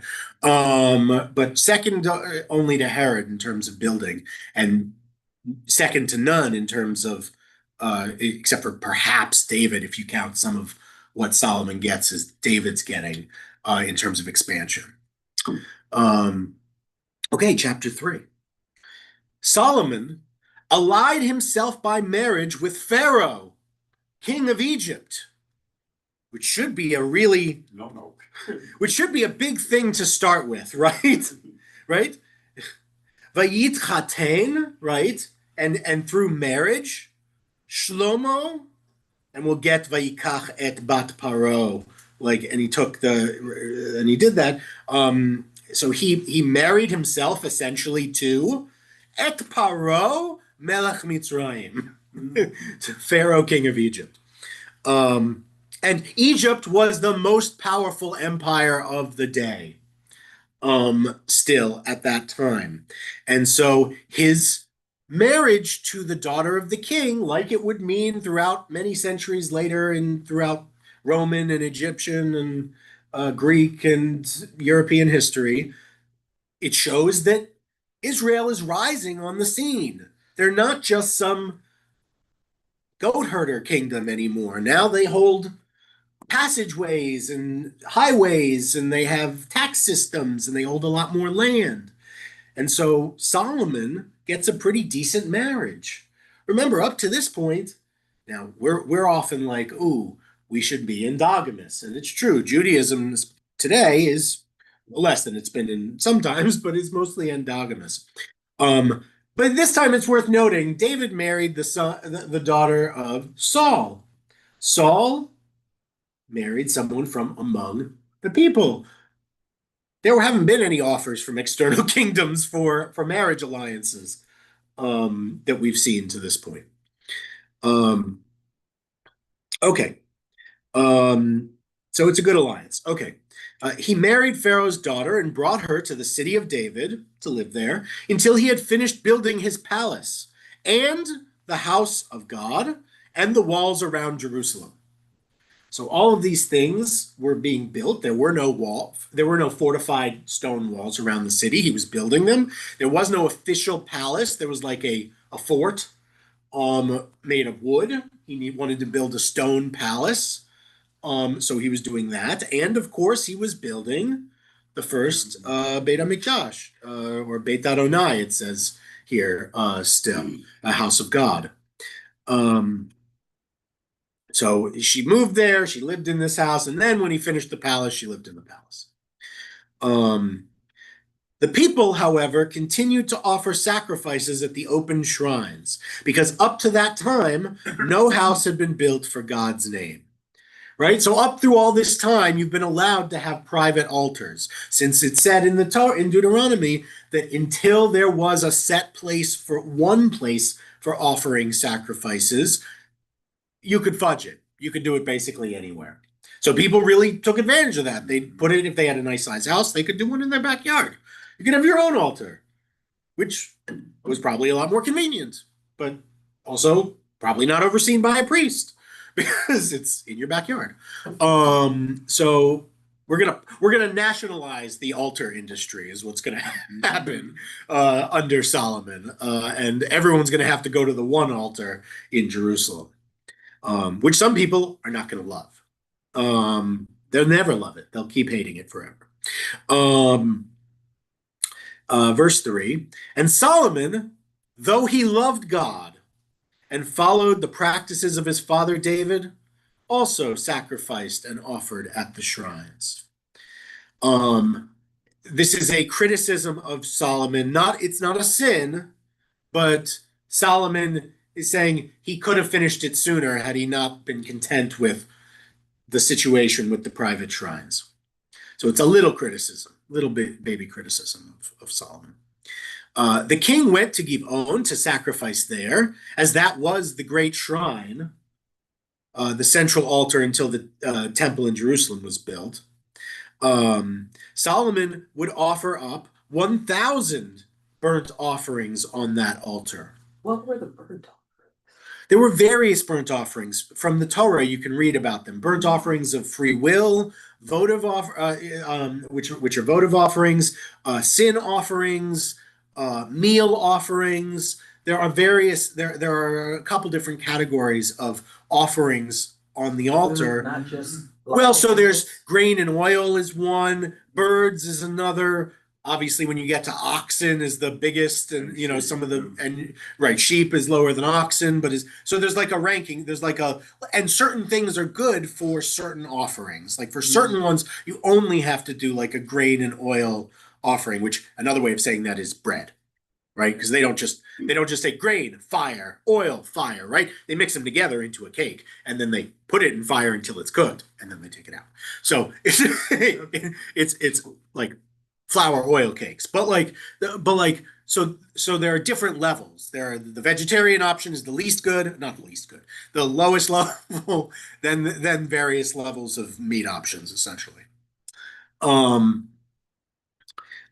second only to Herod in terms of building, and second to none in terms of except for perhaps David, if you count some of what Solomon gets as David's getting in terms of expansion. Okay, chapter 3. Solomon allied himself by marriage with Pharaoh, king of Egypt, which should be which should be a big thing to start with, right? Right? Vayitchaten, right? And through marriage, Shlomo, and we'll get Vayikach et bat Paro, and he did that. So he married himself essentially to et Paro Melech Mitzrayim, to Pharaoh, king of Egypt. And Egypt was the most powerful empire of the day, still at that time. And so his marriage to the daughter of the king, like it would mean throughout many centuries later and throughout Roman and Egyptian and Greek and European history, it shows that Israel is rising on the scene. They're not just some goat herder kingdom anymore. Now they hold passageways and highways, and they have tax systems, and they hold a lot more land. And so Solomon gets a pretty decent marriage. Remember, up to this point, now we're often like, ooh, we should be endogamous. And it's true, Judaism today is less than it's been in sometimes, but it's mostly endogamous. But this time it's worth noting, David married the daughter of Saul. Saul married someone from among the people. There haven't been any offers from external kingdoms for marriage alliances that we've seen to this point. Okay. So it's a good alliance. Okay. He married Pharaoh's daughter and brought her to the city of David to live there until he had finished building his palace and the house of God and the walls around Jerusalem. So all of these things were being built. There were no fortified stone walls around the city. He was building them. There was no official palace. There was like a fort made of wood. He wanted to build a stone palace. So he was doing that. And of course, he was building the first Beit HaMikdash, or Beit Adonai, it says here still, a house of God. So she moved there, she lived in this house, and then when he finished the palace, she lived in the palace. The people, however, continued to offer sacrifices at the open shrines, because up to that time, no house had been built for God's name. Right? So up through all this time, you've been allowed to have private altars, since it said in Deuteronomy that until there was a set place for offering sacrifices, you could fudge it. You could do it basically anywhere. So people really took advantage of that. They'd put it, if they had a nice size house, they could do one in their backyard. You could have your own altar, which was probably a lot more convenient, but also probably not overseen by a priest because it's in your backyard. So we're gonna nationalize the altar industry is what's gonna happen under Solomon, and everyone's gonna have to go to the one altar in Jerusalem. Which some people are not going to love. They'll never love it. They'll keep hating it forever. Verse 3, and Solomon, though he loved God and followed the practices of his father David, also sacrificed and offered at the shrines. This is a criticism of Solomon. It's not a sin, but Solomon is saying he could have finished it sooner had he not been content with the situation with the private shrines. So it's a little criticism, little baby criticism of Solomon. The king went to Giv'on to sacrifice there, as that was the great shrine, the central altar until the temple in Jerusalem was built. Solomon would offer up 1,000 burnt offerings on that altar. What were the burnt offerings? There were various burnt offerings. From the Torah, you can read about them. Burnt offerings of free will, which are votive offerings, sin offerings, meal offerings. There are a couple different categories of offerings on the altar. Not just Well, so there's grain and oil is one, birds is another. Obviously, when you get to oxen is the biggest, and sheep is lower than oxen, so there's like a ranking. And certain things are good for certain offerings. Like for certain ones, you only have to do like a grain and oil offering, which another way of saying that is bread. right? Because they don't just take grain, fire, oil, fire, right? They mix them together into a cake, and then they put it in fire until it's cooked, and then they take it out. So it's like flour oil cakes, but so there are different levels. There are the vegetarian option is the least good, not the least good, the lowest level, then various levels of meat options essentially.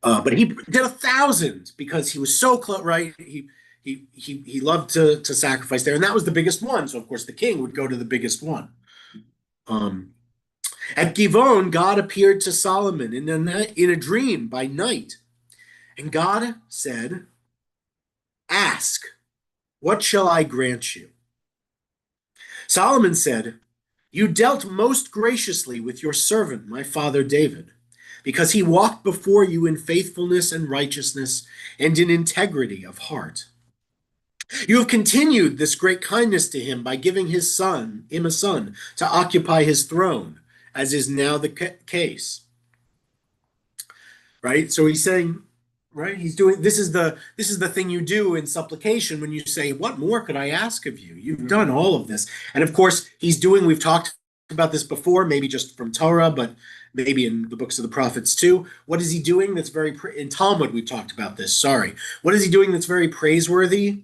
But he did 1,000 because he was so close, right? He loved to sacrifice there, and that was the biggest one. So of course the king would go to the biggest one. At Givon, God appeared to Solomon in a dream by night, and God said, "Ask, what shall I grant you?" Solomon said, "You dealt most graciously with your servant, my father David, because he walked before you in faithfulness and righteousness and in integrity of heart. You have continued this great kindness to him by giving him a son, to occupy his throne, as is now the case." Right? So he's saying, right? He's doing this is the thing you do in supplication when you say, "What more could I ask of you? You've done all of this." And of course, we've talked about this before, maybe just from Torah, but maybe in the books of the prophets too. What is he doing that's very in Talmud we talked about this, sorry. What is he doing that's very praiseworthy?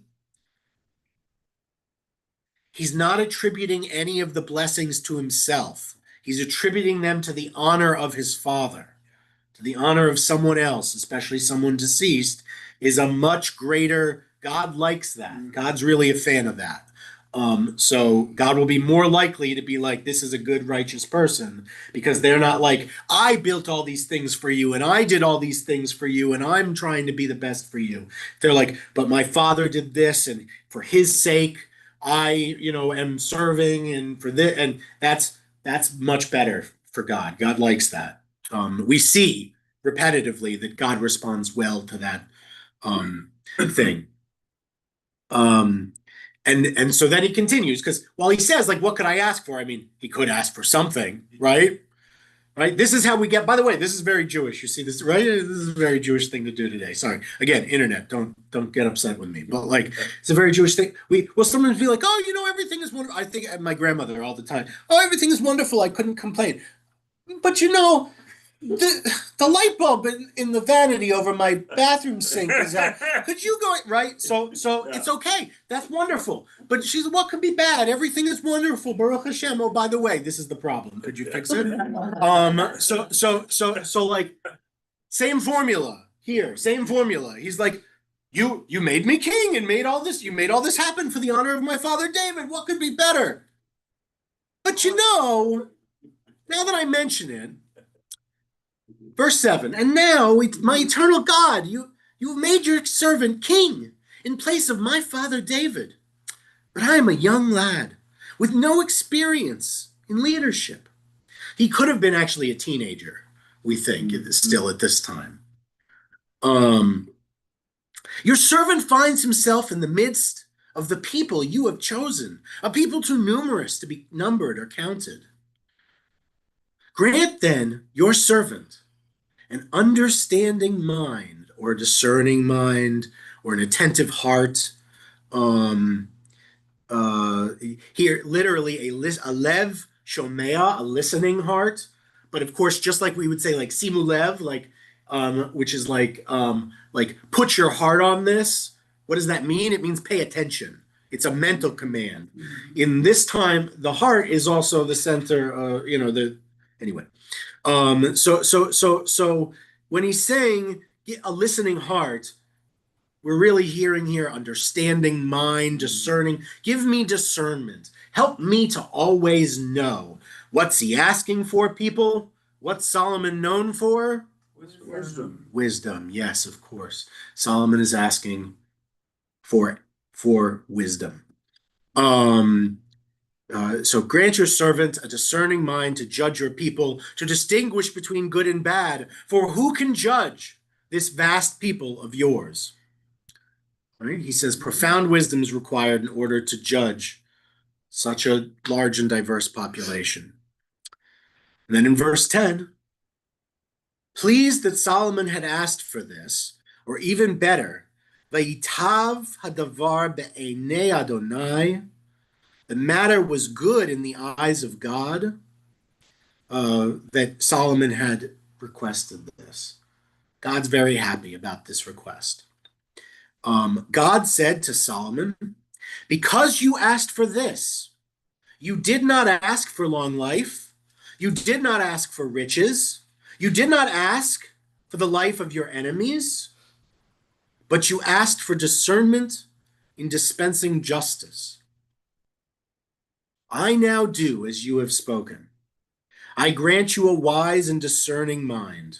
He's not attributing any of the blessings to himself. He's attributing them to the honor of his father. To the honor of someone else, especially someone deceased, is a much greater. God likes that. God's really a fan of that. So God will be more likely to be like, this is a good, righteous person, because they're not like, I built all these things for you, and I did all these things for you, and I'm trying to be the best for you. They're like, but my father did this, and for his sake, I, am serving, and for this, and that's much better for God. God likes that. We see repetitively that God responds well to that thing. And so then he continues, because while he says, like, what could I ask for? I mean, he could ask for something, right? Right? This is how we get, by the way, this is very Jewish. You see this, right? This is a very Jewish thing to do today. Sorry. Again, internet, don't get upset with me. But like, it's a very Jewish thing. We'll sometimes be like, oh, everything is wonderful. I think my grandmother all the time, oh, everything is wonderful. I couldn't complain. But the light bulb in the vanity over my bathroom sink is out. Could you go right? So it's okay. That's wonderful. But she's, what could be bad? Everything is wonderful. Baruch Hashem. Oh, by the way, this is the problem. Could you fix it? So like, same formula here. Same formula. He's like, you made me king and made all this. You made all this happen for the honor of my father David. What could be better? But now that I mention it, verse 7, and now, my eternal God, you made your servant king in place of my father David. But I am a young lad with no experience in leadership. He could have been actually a teenager, we think, still at this time. Your servant finds himself in the midst of the people you have chosen, a people too numerous to be numbered or counted. Grant then your servant an understanding mind, or a discerning mind, or an attentive heart. Here, literally, a lev shomea, a listening heart. But of course, just like we would say, like simu lev, which is like put your heart on this. What does that mean? It means pay attention. It's a mental command. In this time, the heart is also the center. Anyway. So when he's saying a listening heart, we're really hearing here understanding mind, discerning. Give me discernment. Help me to always know. What's he asking for, people? What's Solomon known for? Wisdom. Wisdom, yes, of course. Solomon is asking for wisdom. So grant your servant a discerning mind to judge your people, to distinguish between good and bad. For who can judge this vast people of yours? Right? He says profound wisdom is required in order to judge such a large and diverse population. And then in verse 10, pleased that Solomon had asked for this, or even better, Vayitav hadavar be'enei Adonai. The matter was good in the eyes of God, that Solomon had requested this. God's very happy about this request. God said to Solomon, because you asked for this, you did not ask for long life, you did not ask for riches, you did not ask for the life of your enemies, but you asked for discernment in dispensing justice. I now do as you have spoken. I grant you a wise and discerning mind.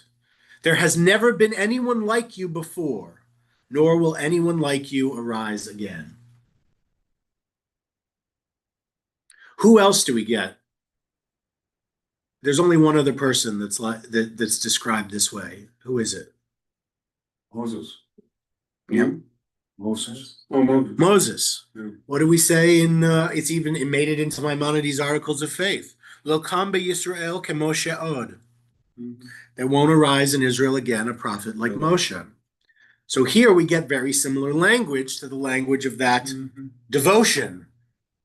There has never been anyone like you before, nor will anyone like you arise again. Who else do we get? There's only one other person that's described this way. Who is it? Moses. Yeah. Moses. Oh, Moses. Moses. Yeah. What do we say in it made it into Maimonides' Articles of Faith. Lo kam Yisrael ke Moshe od. There won't arise in Israel again a prophet like Moshe. So here we get very similar language to the language of that devotion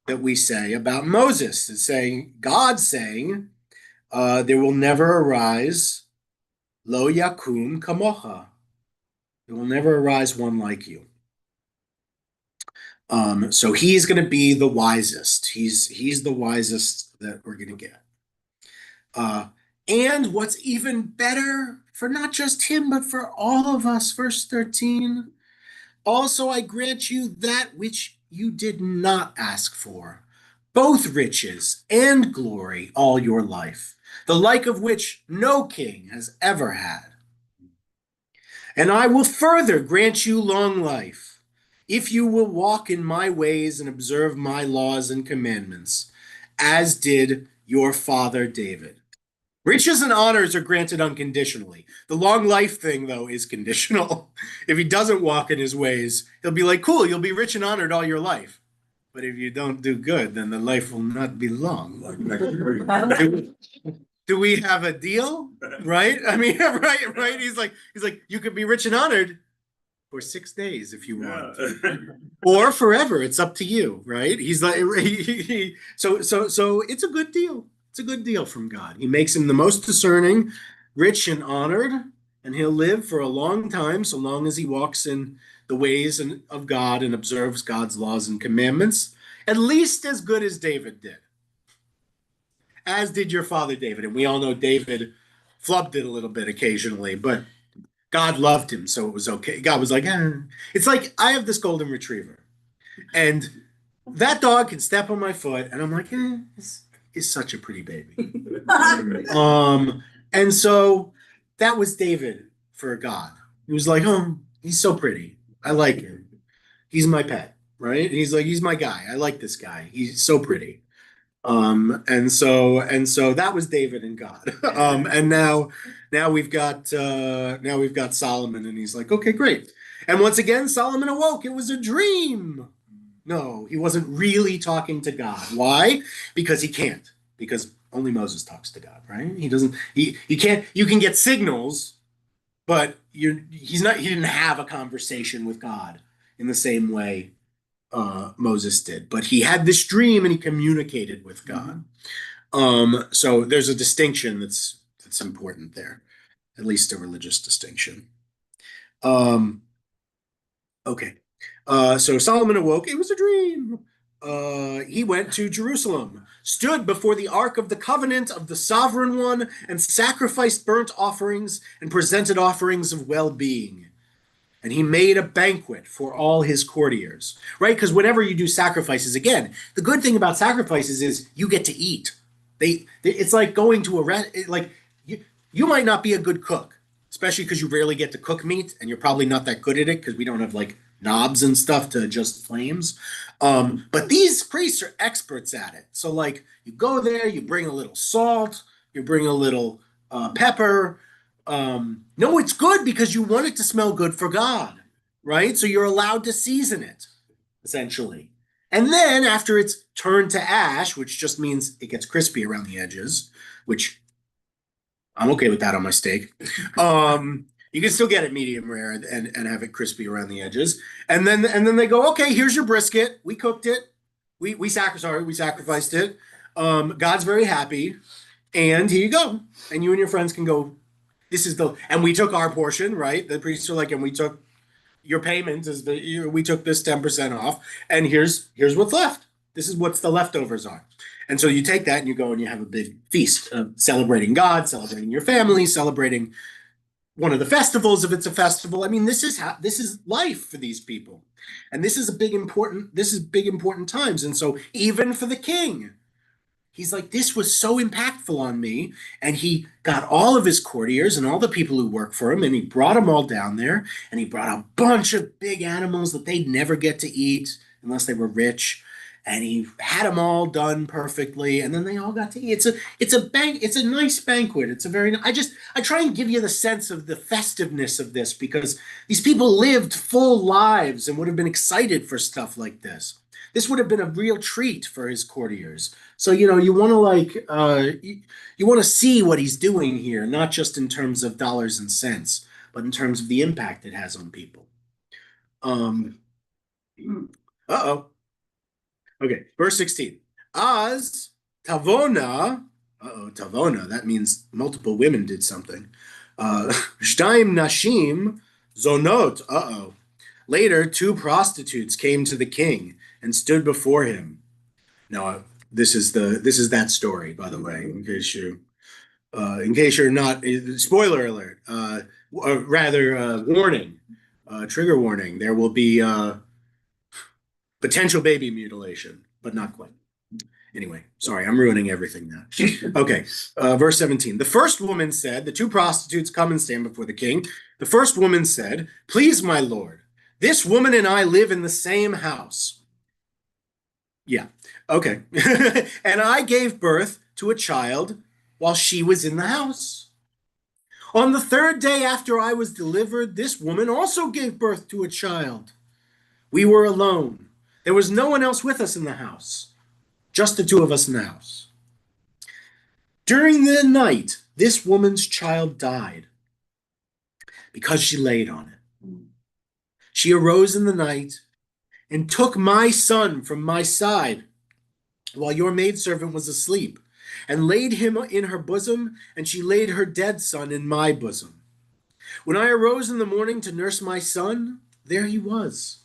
that we say about Moses. It's saying, God saying, there will never arise lo yakum kamocha. There will never arise one like you. So he's going to be the wisest. He's the wisest that we're going to get. And what's even better for not just him, but for all of us, verse 13, also I grant you that which you did not ask for, both riches and glory all your life, the like of which no king has ever had. And I will further grant you long life, if you will walk in my ways and observe my laws and commandments, as did your father David. Riches and honors are granted unconditionally. The long life thing, though, is conditional. If he doesn't walk in his ways, he'll be like, cool, you'll be rich and honored all your life. But if you don't do good, then the life will not be long. Like next week. Do we have a deal? Right? I mean, right. He's like, you could be rich and honored for 6 days if you want. Or forever. It's up to you, right? He's like, so it's a good deal. It's a good deal from God. He makes him the most discerning, rich and honored, and he'll live for a long time, so long as he walks in the ways of God and observes God's laws and commandments, at least as good as David did. As did your father David. And we all know David flubbed it a little bit occasionally, but God loved him, so it was okay. God was like, It's like, I have this golden retriever, and that dog can step on my foot, and I'm like, is such a pretty baby. And so that was David for God. He was like, he's so pretty. I like him. He's my pet, right? And he's like, he's my guy. I like this guy. He's so pretty. And so that was David and God. And now we've got Solomon, and he's like, okay, great. And once again, Solomon awoke. It was a dream. No, he wasn't really talking to God. Why? Because he can't. Because only Moses talks to God, right? He doesn't. He can't. You can get signals, but he didn't have a conversation with God in the same way Moses did. But he had this dream and he communicated with God. So there's a distinction that's important there, at least a religious distinction. Okay. So Solomon awoke. It was a dream. He went to Jerusalem, stood before the Ark of the Covenant of the Sovereign One, and sacrificed burnt offerings and presented offerings of well-being. And he made a banquet for all his courtiers, right? Because whenever you do sacrifices, again, the good thing about sacrifices is you get to eat. It's like going to you might not be a good cook, especially because you rarely get to cook meat, and you're probably not that good at it because we don't have like knobs and stuff to adjust flames. But these priests are experts at it. So like you go there, you bring a little salt, you bring a little pepper. No, it's good because you want it to smell good for God, right? So you're allowed to season it, essentially. And then after it's turned to ash, which just means it gets crispy around the edges, which I'm okay with that on my steak. You can still get it medium rare and have it crispy around the edges. And then they go, okay, here's your brisket. We cooked it. We sacrificed it. God's very happy. And here you go. And you and your friends can go, and we took our portion, right? The priests are like, and we took your payment we took this 10% off, and here's what's left. This is what's the leftovers are. And so you take that and you go and you have a big feast of celebrating God, celebrating your family, celebrating one of the festivals if it's a festival. I mean, this is life for these people. And this is big important times. And so even for the king, he's like, this was so impactful on me. And he got all of his courtiers and all the people who work for him, and he brought them all down there, and he brought a bunch of big animals that they'd never get to eat unless they were rich. And he had them all done perfectly, and then they all got to eat. It's a nice banquet. I try and give you the sense of the festiveness of this, because these people lived full lives and would have been excited for stuff like this. This would have been a real treat for his courtiers. So, you want to you want to see what he's doing here, not just in terms of dollars and cents, but in terms of the impact it has on people. Okay, verse 16. Az tavona, tavona, that means multiple women did something. Shtaim nashim zonot, Later, 2 prostitutes came to the king and stood before him. Now, this is that story, by the way, in case you're not, spoiler alert, warning, trigger warning. There will be potential baby mutilation, but not quite. Anyway, sorry, I'm ruining everything now. Okay, verse 17. The first woman said, the 2 prostitutes come and stand before the king. The first woman said, please, my lord, this woman and I live in the same house. Yeah, okay. And I gave birth to a child while she was in the house. On the 3rd day after I was delivered, this woman also gave birth to a child. We were alone. There was no one else with us in the house, just the 2 of us in the house. During the night, this woman's child died because she laid on it. She arose in the night and took my son from my side while your maidservant was asleep, and laid him in her bosom, and she laid her dead son in my bosom. When I arose in the morning to nurse my son, there he was,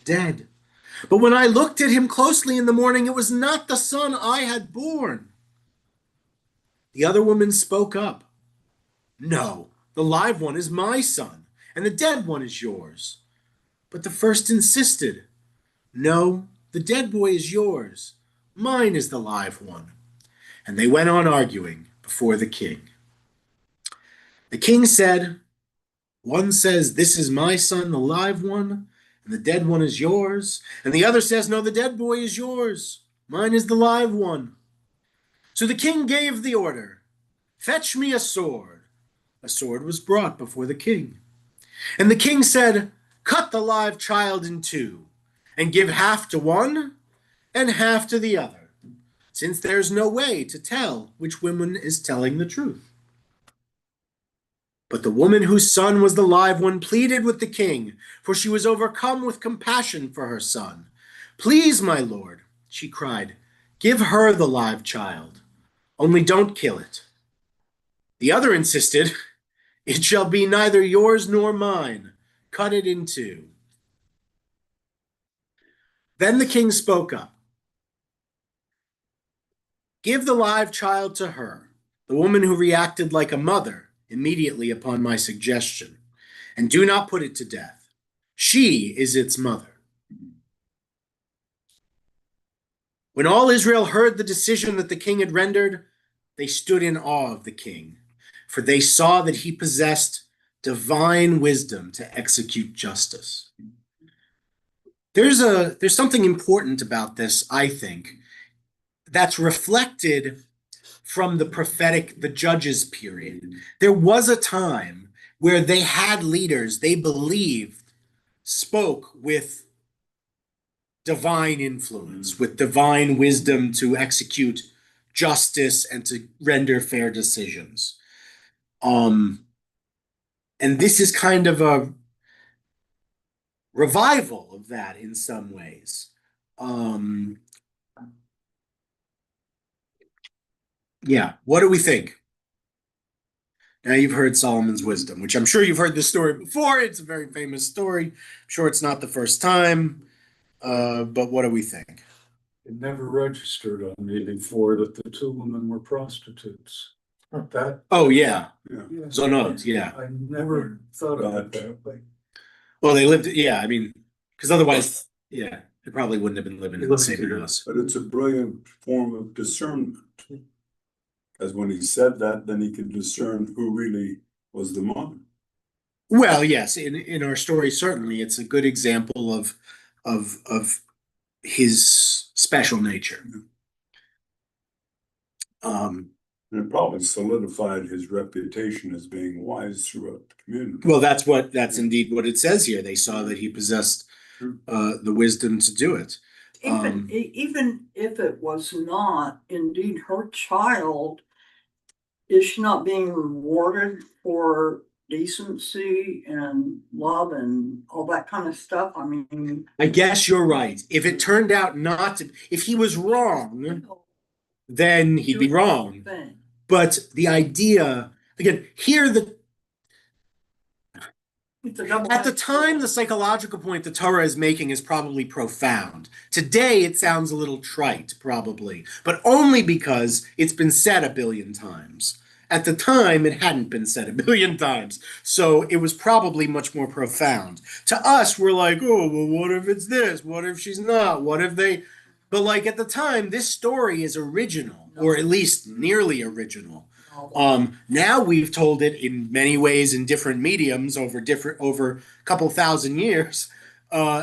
dead. But when I looked at him closely in the morning, it was not the son I had born. The other woman spoke up. No, the live one is my son, and the dead one is yours. But the first insisted, no, the dead boy is yours. Mine is the live one. And they went on arguing before the king. The king said, one says, this is my son, the live one, and the dead one is yours. And the other says, no, the dead boy is yours. Mine is the live one. So the king gave the order, fetch me a sword. A sword was brought before the king. And the king said, cut the live child in 2, and give half to one and half to the other, since there's no way to tell which woman is telling the truth. But the woman whose son was the live one pleaded with the king, for she was overcome with compassion for her son. Please, my lord, she cried, give her the live child, only don't kill it. The other insisted, it shall be neither yours nor mine. Cut it in 2. Then the king spoke up. Give the live child to her, the woman who reacted like a mother immediately upon my suggestion, and do not put it to death. She is its mother. When all Israel heard the decision that the king had rendered, they stood in awe of the king, for they saw that he possessed divine wisdom to execute justice. There's something important about this, I think, that's reflected from the judges period. There was a time where they had leaders they believed spoke with divine influence, with divine wisdom to execute justice and to render fair decisions. And this is kind of a revival of that in some ways. Yeah, what do we think? Now you've heard Solomon's wisdom, which I'm sure you've heard this story before. It's a very famous story. I'm sure it's not the first time. But what do we think? It never registered on me before that the two women were prostitutes. That, Oh, yeah. Yeah. So no, yeah. I never thought of it that way. Well, they lived, yeah, I mean, because otherwise, yeah, they probably wouldn't have been living in the same Living house. But it's a brilliant form of discernment. Because when he said that, then he could discern who really was the mother. Well, yes, in our story, certainly, it's a good example of his special nature. And it probably solidified his reputation as being wise throughout the community. Well, that's indeed what it says here. They saw that he possessed the wisdom to do it. Even if it was not indeed her child, is she not being rewarded for decency and love and all that kind of stuff? I mean, I guess you're right. If it turned out not to, if he was wrong, then he'd be wrong. But the idea, again, here at the time, the psychological point the Torah is making is probably profound. Today, it sounds a little trite, probably, but only because it's been said a billion times. At the time, it hadn't been said a billion times, so it was probably much more profound. To us, we're like, oh, well, what if it's this? What if she's not? What if they... But like at the time, this story is original, or at least nearly original. Now we've told it in many ways in different mediums over a couple thousand years,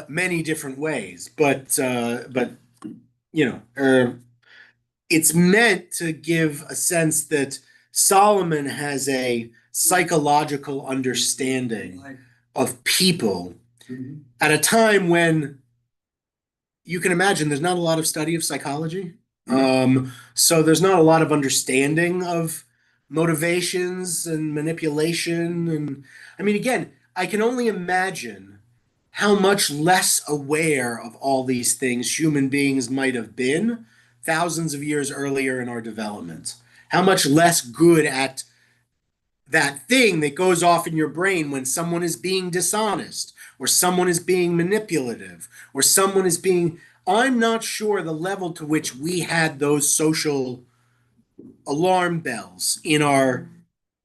many different ways. But you know, it's meant to give a sense that Solomon has a psychological understanding of people at a time when you can imagine there's not a lot of study of psychology. So there's not a lot of understanding of motivations and manipulation. And I mean, again, I can only imagine how much less aware of all these things human beings might have been thousands of years earlier in our development. How much less good at that thing that goes off in your brain when someone is being dishonest or someone is being manipulative or someone is being... I'm not sure the level to which we had those social alarm bells in our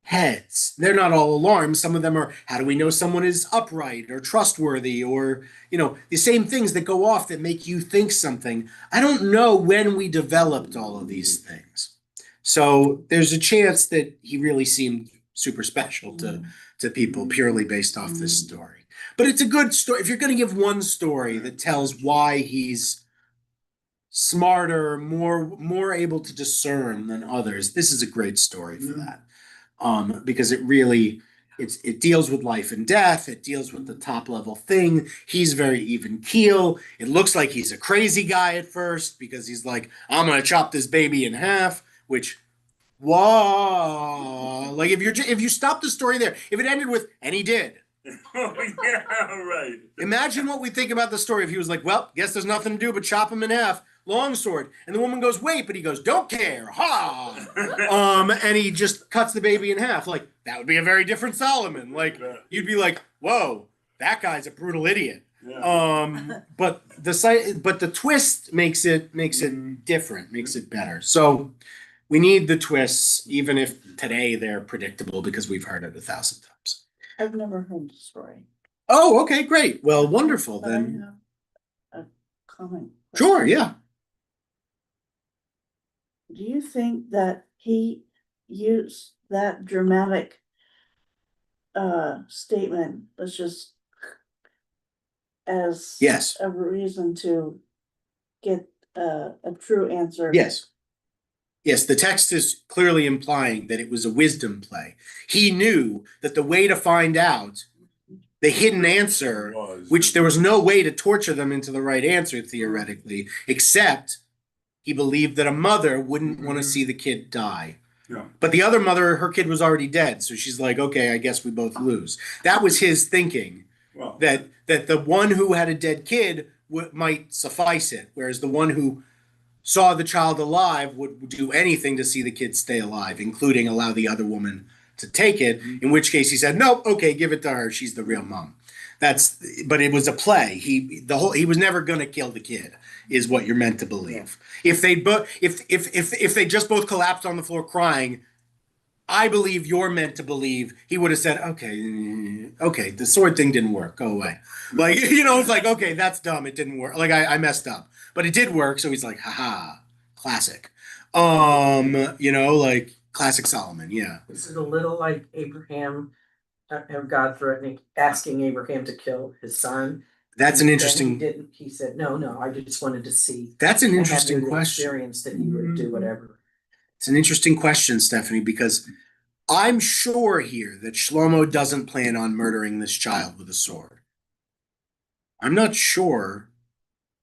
heads. They're not all alarms. Some of them are, how do we know someone is upright or trustworthy, or, you know, the same things that go off that make you think something. I don't know when we developed all of these things. So there's a chance that he really seemed super special to people purely based off this story. But it's a good story. If you're going to give one story that tells why he's smarter, more able to discern than others, this is a great story for that. Because it really, it deals with life and death. It deals with the top level thing. He's very even keel. It looks like he's a crazy guy at first because he's like, I'm going to chop this baby in half, which, whoa, like if you stop the story there, if it ended with, and he did. Oh, yeah, right. Imagine what we think about the story if he was like, well, guess there's nothing to do but chop him in half, longsword. And the woman goes, wait, but he goes, don't care, ha! And he just cuts the baby in half. Like, that would be a very different Solomon. Like, you'd be like, whoa, that guy's a brutal idiot. Yeah. But the twist makes it different, makes it better. So we need the twists, even if today they're predictable because we've heard it 1,000 times. I've never heard the story. Oh, okay, great. Well, wonderful But I then. have a comment. Sure, yeah. Do you think that he used that dramatic statement, let's just, as Yes. a reason to get a true answer? Yes. Yes, the text is clearly implying that it was a wisdom play. He knew that the way to find out the hidden answer, which there was no way to torture them into the right answer, theoretically, except he believed that a mother wouldn't want to see the kid die. Yeah. But the other mother, her kid was already dead, so she's like, okay, I guess we both lose. That was his thinking. Well, That the one who had a dead kid might suffice it, whereas the one who saw the child alive would do anything to see the kid stay alive, including allow the other woman to take it. In which case he said, "Nope, okay, give it to her. She's the real mom." But it was a play. He was never going to kill the kid, is what you're meant to believe. If they just both collapsed on the floor crying, I believe you're meant to believe he would have said, okay, the sword thing didn't work. Go away. Like, it's like, okay, that's dumb. It didn't work. Like I messed up, but it did work. So he's like, haha, classic. Like classic Solomon. Yeah. This is a little like Abraham, and God asking Abraham to kill his son. That's an Then interesting. he didn't. He said, no, I just wanted to see. That's an and have interesting the question. Experience that he would do whatever. It's an interesting question, Stephanie, because I'm sure here that Shlomo doesn't plan on murdering this child with a sword. I'm not sure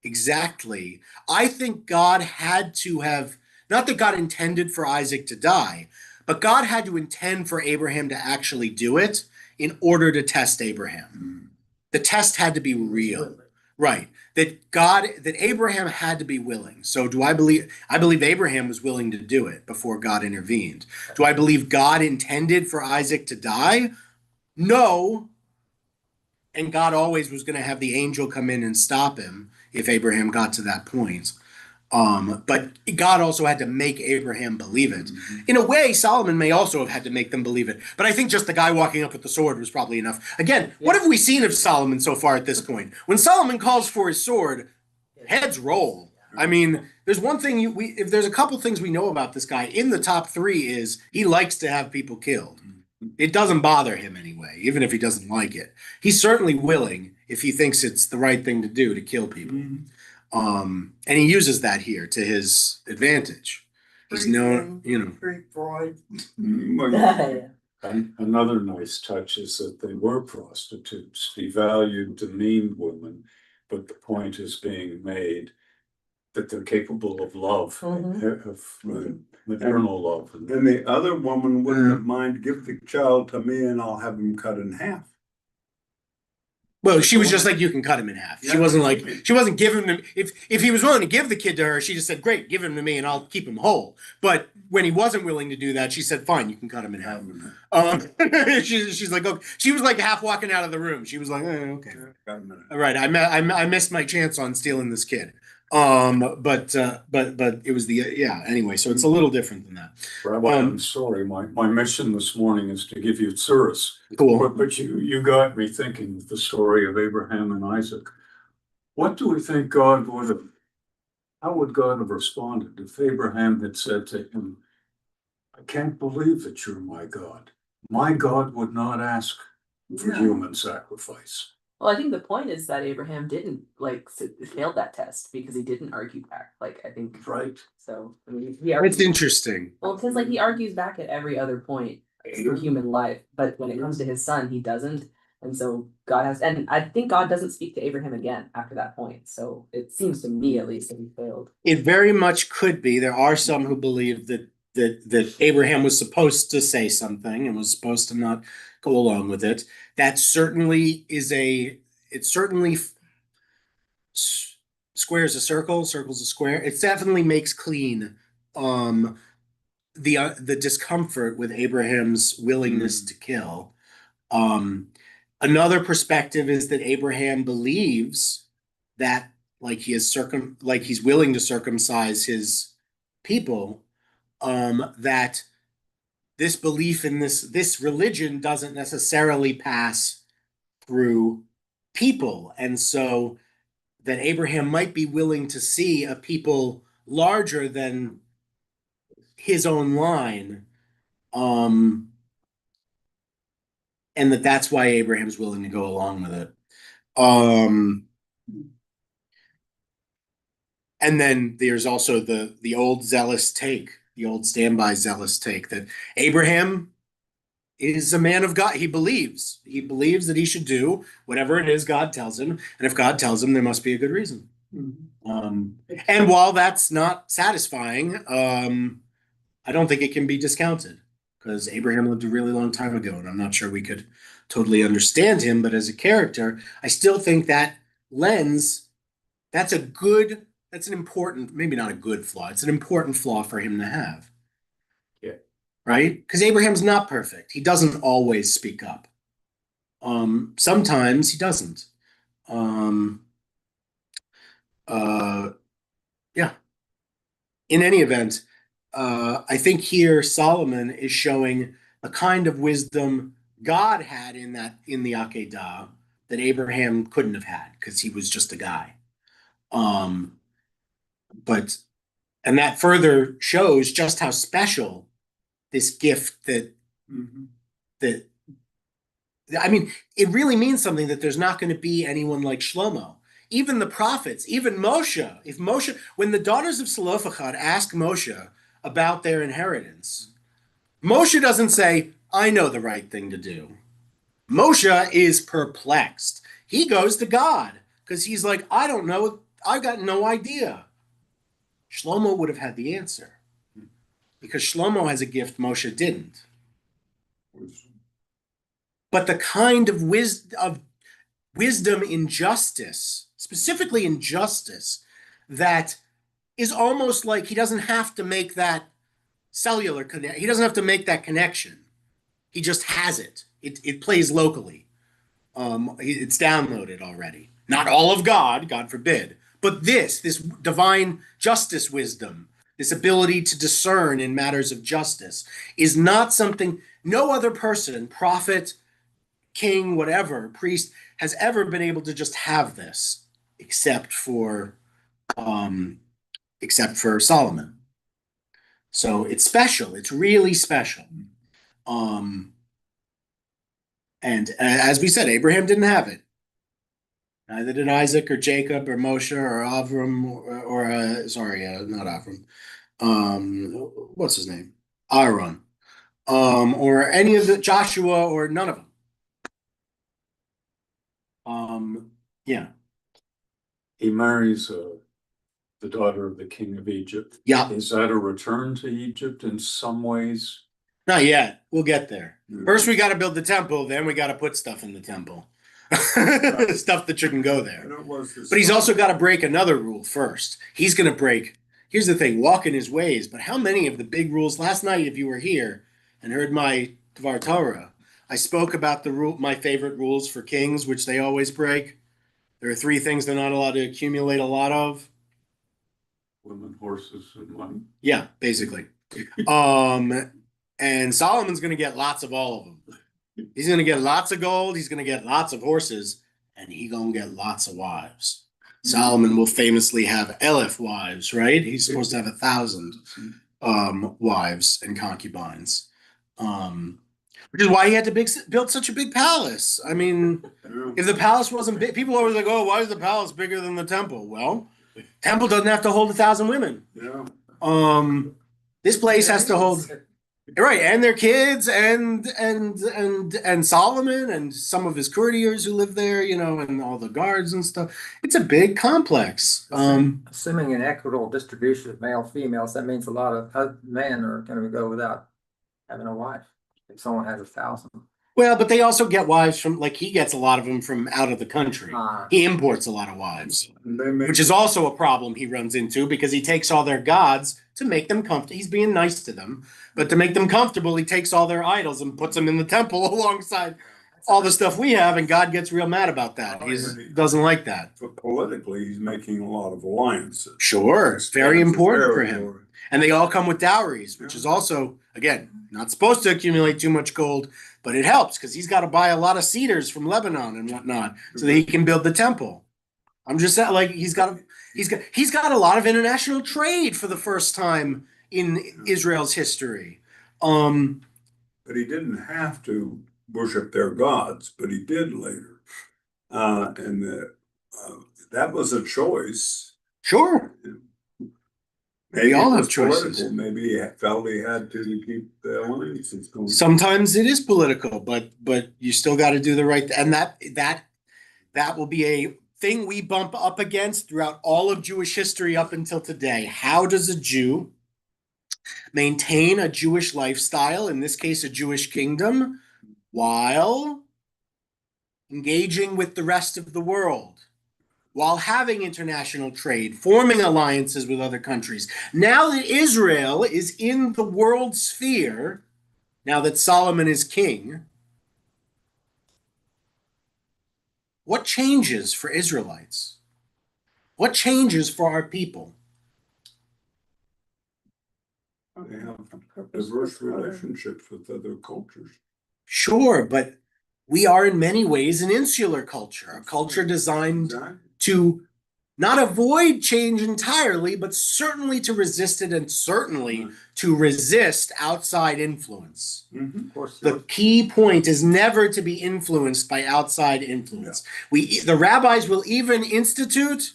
exactly. I think God had to have, not that God intended for Isaac to die, but God had to intend for Abraham to actually do it in order to test Abraham. The test had to be real. Right. That Abraham had to be willing. So I believe Abraham was willing to do it before God intervened. Do I believe God intended for Isaac to die? No. And God always was going to have the angel come in and stop him if Abraham got to that point. But God also had to make Abraham believe it. In a way, Solomon may also have had to make them believe it. But I think just the guy walking up with the sword was probably enough. Again, what have we seen of Solomon so far at this point? When Solomon calls for his sword, heads roll. I mean, there's one thing if there's a couple things we know about this guy in the top 3 is he likes to have people killed. It doesn't bother him anyway, even if he doesn't like it. He's certainly willing, if he thinks it's the right thing to do, to kill people. And he uses that here to his advantage. He's known, Free Freud. Another nice touch is that they were prostitutes. He valued, demeaned women, but the point is being made that they're capable of love, of maternal love. And the other woman wouldn't mind, give the child to me and I'll have him cut in half. Well, she was just like, you can cut him in half. She wasn't giving him, if he was willing to give the kid to her, she just said, great, give him to me and I'll keep him whole. But when he wasn't willing to do that, she said, fine, you can cut him in half. She's like, okay. She was like half walking out of the room. She was like, okay. All right, I missed my chance on stealing this kid. But it was anyway, so it's a little different than that. Rabbi, I'm sorry, my mission this morning is to give you tsuris. Cool. But you got me thinking of the story of Abraham and Isaac. What do we think how would God have responded if Abraham had said to him, I can't believe that you're my God. My God would not ask for human sacrifice. Well, I think the point is that Abraham didn't failed that test because he didn't argue back. I think Right. So It's interesting. Well, because he argues back at every other point for human life, but when it comes to his son, he doesn't. And so and I think God doesn't speak to Abraham again after that point. So it seems to me, at least, that he failed. It very much could be. There are some who believe that Abraham was supposed to say something and was supposed to not go along with it. That certainly squares a circle, circles a square. It definitely makes clean the discomfort with Abraham's willingness to kill. Another perspective is that Abraham believes that he's willing to circumcise his people, that this belief in this religion doesn't necessarily pass through people. And so that Abraham might be willing to see a people larger than his own line. And that's why Abraham's willing to go along with it. And then there's also the old zealous take, the old standby zealous take that Abraham is a man of God. He believes that he should do whatever it is God tells him. And if God tells him, there must be a good reason. And while that's not satisfying, I don't think it can be discounted because Abraham lived a really long time ago, and I'm not sure we could totally understand him, but as a character, I still think that lens, that's an important, maybe not a good flaw, it's an important flaw for him to have. Yeah. Right? Because Abraham's not perfect. He doesn't always speak up. Sometimes he doesn't. Um, yeah. In any event, I think here Solomon is showing a kind of wisdom God had in the Akedah that Abraham couldn't have had because he was just a guy. But and that further shows just how special this gift that I mean, it really means something that there's not going to be anyone like Shlomo. Even the prophets, even Moshe, when the daughters of Zelophehad ask Moshe about their inheritance, Moshe doesn't say, I know the right thing to do. Moshe is perplexed. He goes to God because he's like, I don't know. I got no idea. Shlomo would have had the answer because Shlomo has a gift Moshe didn't. But the kind of wisdom in justice, specifically in justice, that is almost like he doesn't have to make that cellular connection. He doesn't have to make that connection. He just has it. It plays locally. It's downloaded already. Not all of God, God forbid, but this divine justice wisdom, this ability to discern in matters of justice, is not something no other person, prophet, king, whatever, priest, has ever been able to just have this, except for Solomon. So it's special. It's really special. And as we said, Abraham didn't have it. Neither did Isaac or Jacob or Moshe or Avram not Avram. What's his name? Aaron. Or any of the Joshua or none of them. Yeah. He marries the daughter of the king of Egypt. Yeah. Is that a return to Egypt in some ways? Not yet. We'll get there. First, we got to build the temple. Then we got to put stuff in the temple. Stuff that shouldn't go there. But he's also got to break another rule first. He's going to break. Here's the thing: walk in his ways. But how many of the big rules? Last night, if you were here and heard my Dvar Torah, I spoke about my favorite rules for kings, which they always break. There are 3 things they're not allowed to accumulate a lot of. Women, horses, and money. Yeah, basically. And Solomon's going to get lots of all of them. He's going to get lots of gold. He's going to get lots of horses, and he's going to get lots of wives. Solomon will famously have 1,000 wives, right? He's supposed to have 1,000 wives and concubines, which is why he had to build such a big palace. I mean, if the palace wasn't big, people are always like, "Oh, why is the palace bigger than the temple?" Well, temple doesn't have to hold 1,000 women. Yeah. This place has to hold. Right, and their kids, and Solomon, and some of his courtiers who live there, and all the guards and stuff. It's a big complex. Assuming an equitable distribution of male females, that means a lot of men are going to go without having a wife. If someone has 1,000. Well, but they also get wives from, like, he gets a lot of them from out of the country. He imports a lot of wives, which is also a problem he runs into because he takes all their gods to make them comfortable. He's being nice to them, but to make them comfortable, he takes all their idols and puts them in the temple alongside all the stuff we have, and God gets real mad about that. He doesn't like that. But politically, he's making a lot of alliances. Sure, it's very important for him. And they all come with dowries, which is also, again, not supposed to accumulate too much gold, but it helps because he's got to buy a lot of cedars from Lebanon and whatnot so that he can build the temple. I'm just saying, like, he's got a lot of international trade for the first time in Israel's history. But he didn't have to worship their gods, but he did later. And that was a choice. Sure. Maybe we all it have was choices. political. Maybe he felt he had to keep the alliances going. Sometimes it is political, but you still got to do the right, and that will be a thing we bump up against throughout all of Jewish history up until today. How does a Jew maintain a Jewish lifestyle, in this case, a Jewish kingdom, while engaging with the rest of the world, while having international trade, forming alliances with other countries. Now that Israel is in the world sphere, now that Solomon is king, what changes for Israelites? What changes for our people? They have diverse relationships with other cultures. Sure, but we are in many ways an insular culture, a culture designed to not avoid change entirely, but certainly to resist it and certainly to resist outside influence. Mhm. Of course, The key point is never to be influenced by outside influence. The rabbis will even institute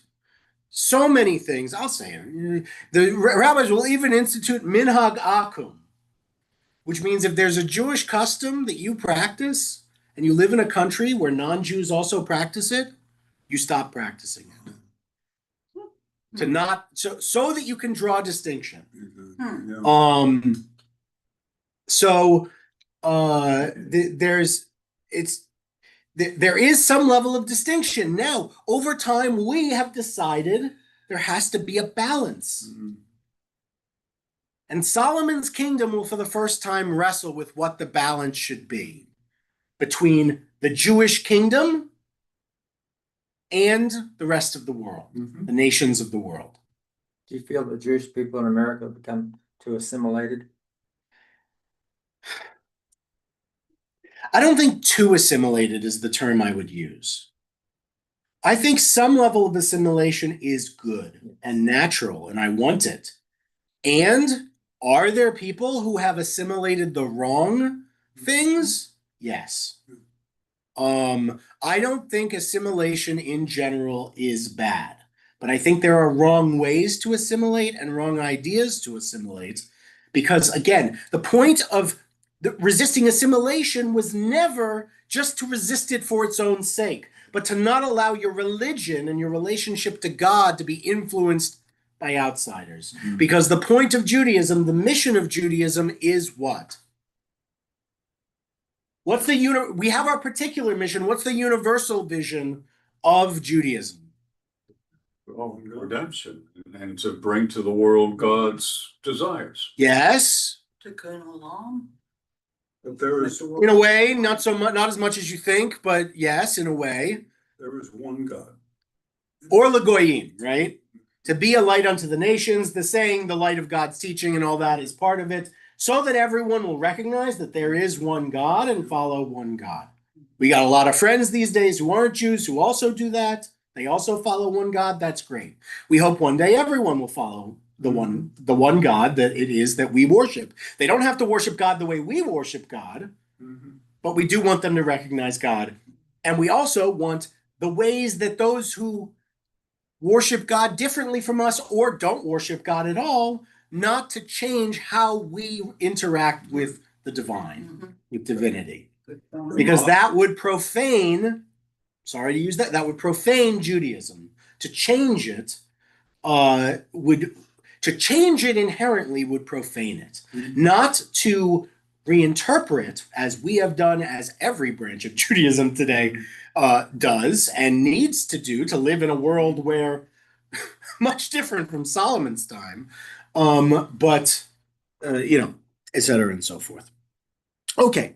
so many things. I'll say it. The rabbis will even institute minhag akum, which means if there's a Jewish custom that you practice and you live in a country where non-Jews also practice it, you stop practicing it. To not so that you can draw a distinction. Yeah. There is some level of distinction. Now, over time, we have decided there has to be a balance. Mhm. And Solomon's kingdom will, for the first time, wrestle with what the balance should be between the Jewish kingdom and the rest of the world, the nations of the world. do you feel the Jewish people in America have become too assimilated? I don't think too assimilated is the term I would use. I think some level of assimilation is good and natural, and I want it. And are there people who have assimilated the wrong things? Yes. I don't think assimilation in general is bad, but I think there are wrong ways to assimilate and wrong ideas to assimilate, because again, the point of resisting assimilation was never just to resist it for its own sake, but to not allow your religion and your relationship to God to be influenced by outsiders. Because the point of Judaism, the mission of Judaism is what? We have our particular mission. What's the universal vision of Judaism? Redemption, and to bring to the world God's desires. Yes, Tikkun Olam. But there is in a way, not so much, not as much as you think, but yes, in a way. one God. Or Lagoyim, right? To be a light unto the nations, the saying, the light of God's teaching and all that is part of it, so that everyone will recognize that there is one God and follow one God. We got a lot of friends these days who aren't Jews who also do that. They also follow one God. That's great. We hope one day everyone will follow the one God that it is that we worship. They don't have to worship God the way we worship God, but we do want them to recognize God. And we also want the ways that those who worship God differently from us or don't worship God at all, not to change how we interact with the divine, with divinity. Because that would profane, sorry to use that, that would profane Judaism. To change it inherently would profane it. Not to reinterpret, as we have done, as every branch of Judaism today does and needs to do, to live in a world where much different from Solomon's time, but et cetera and so forth. Okay,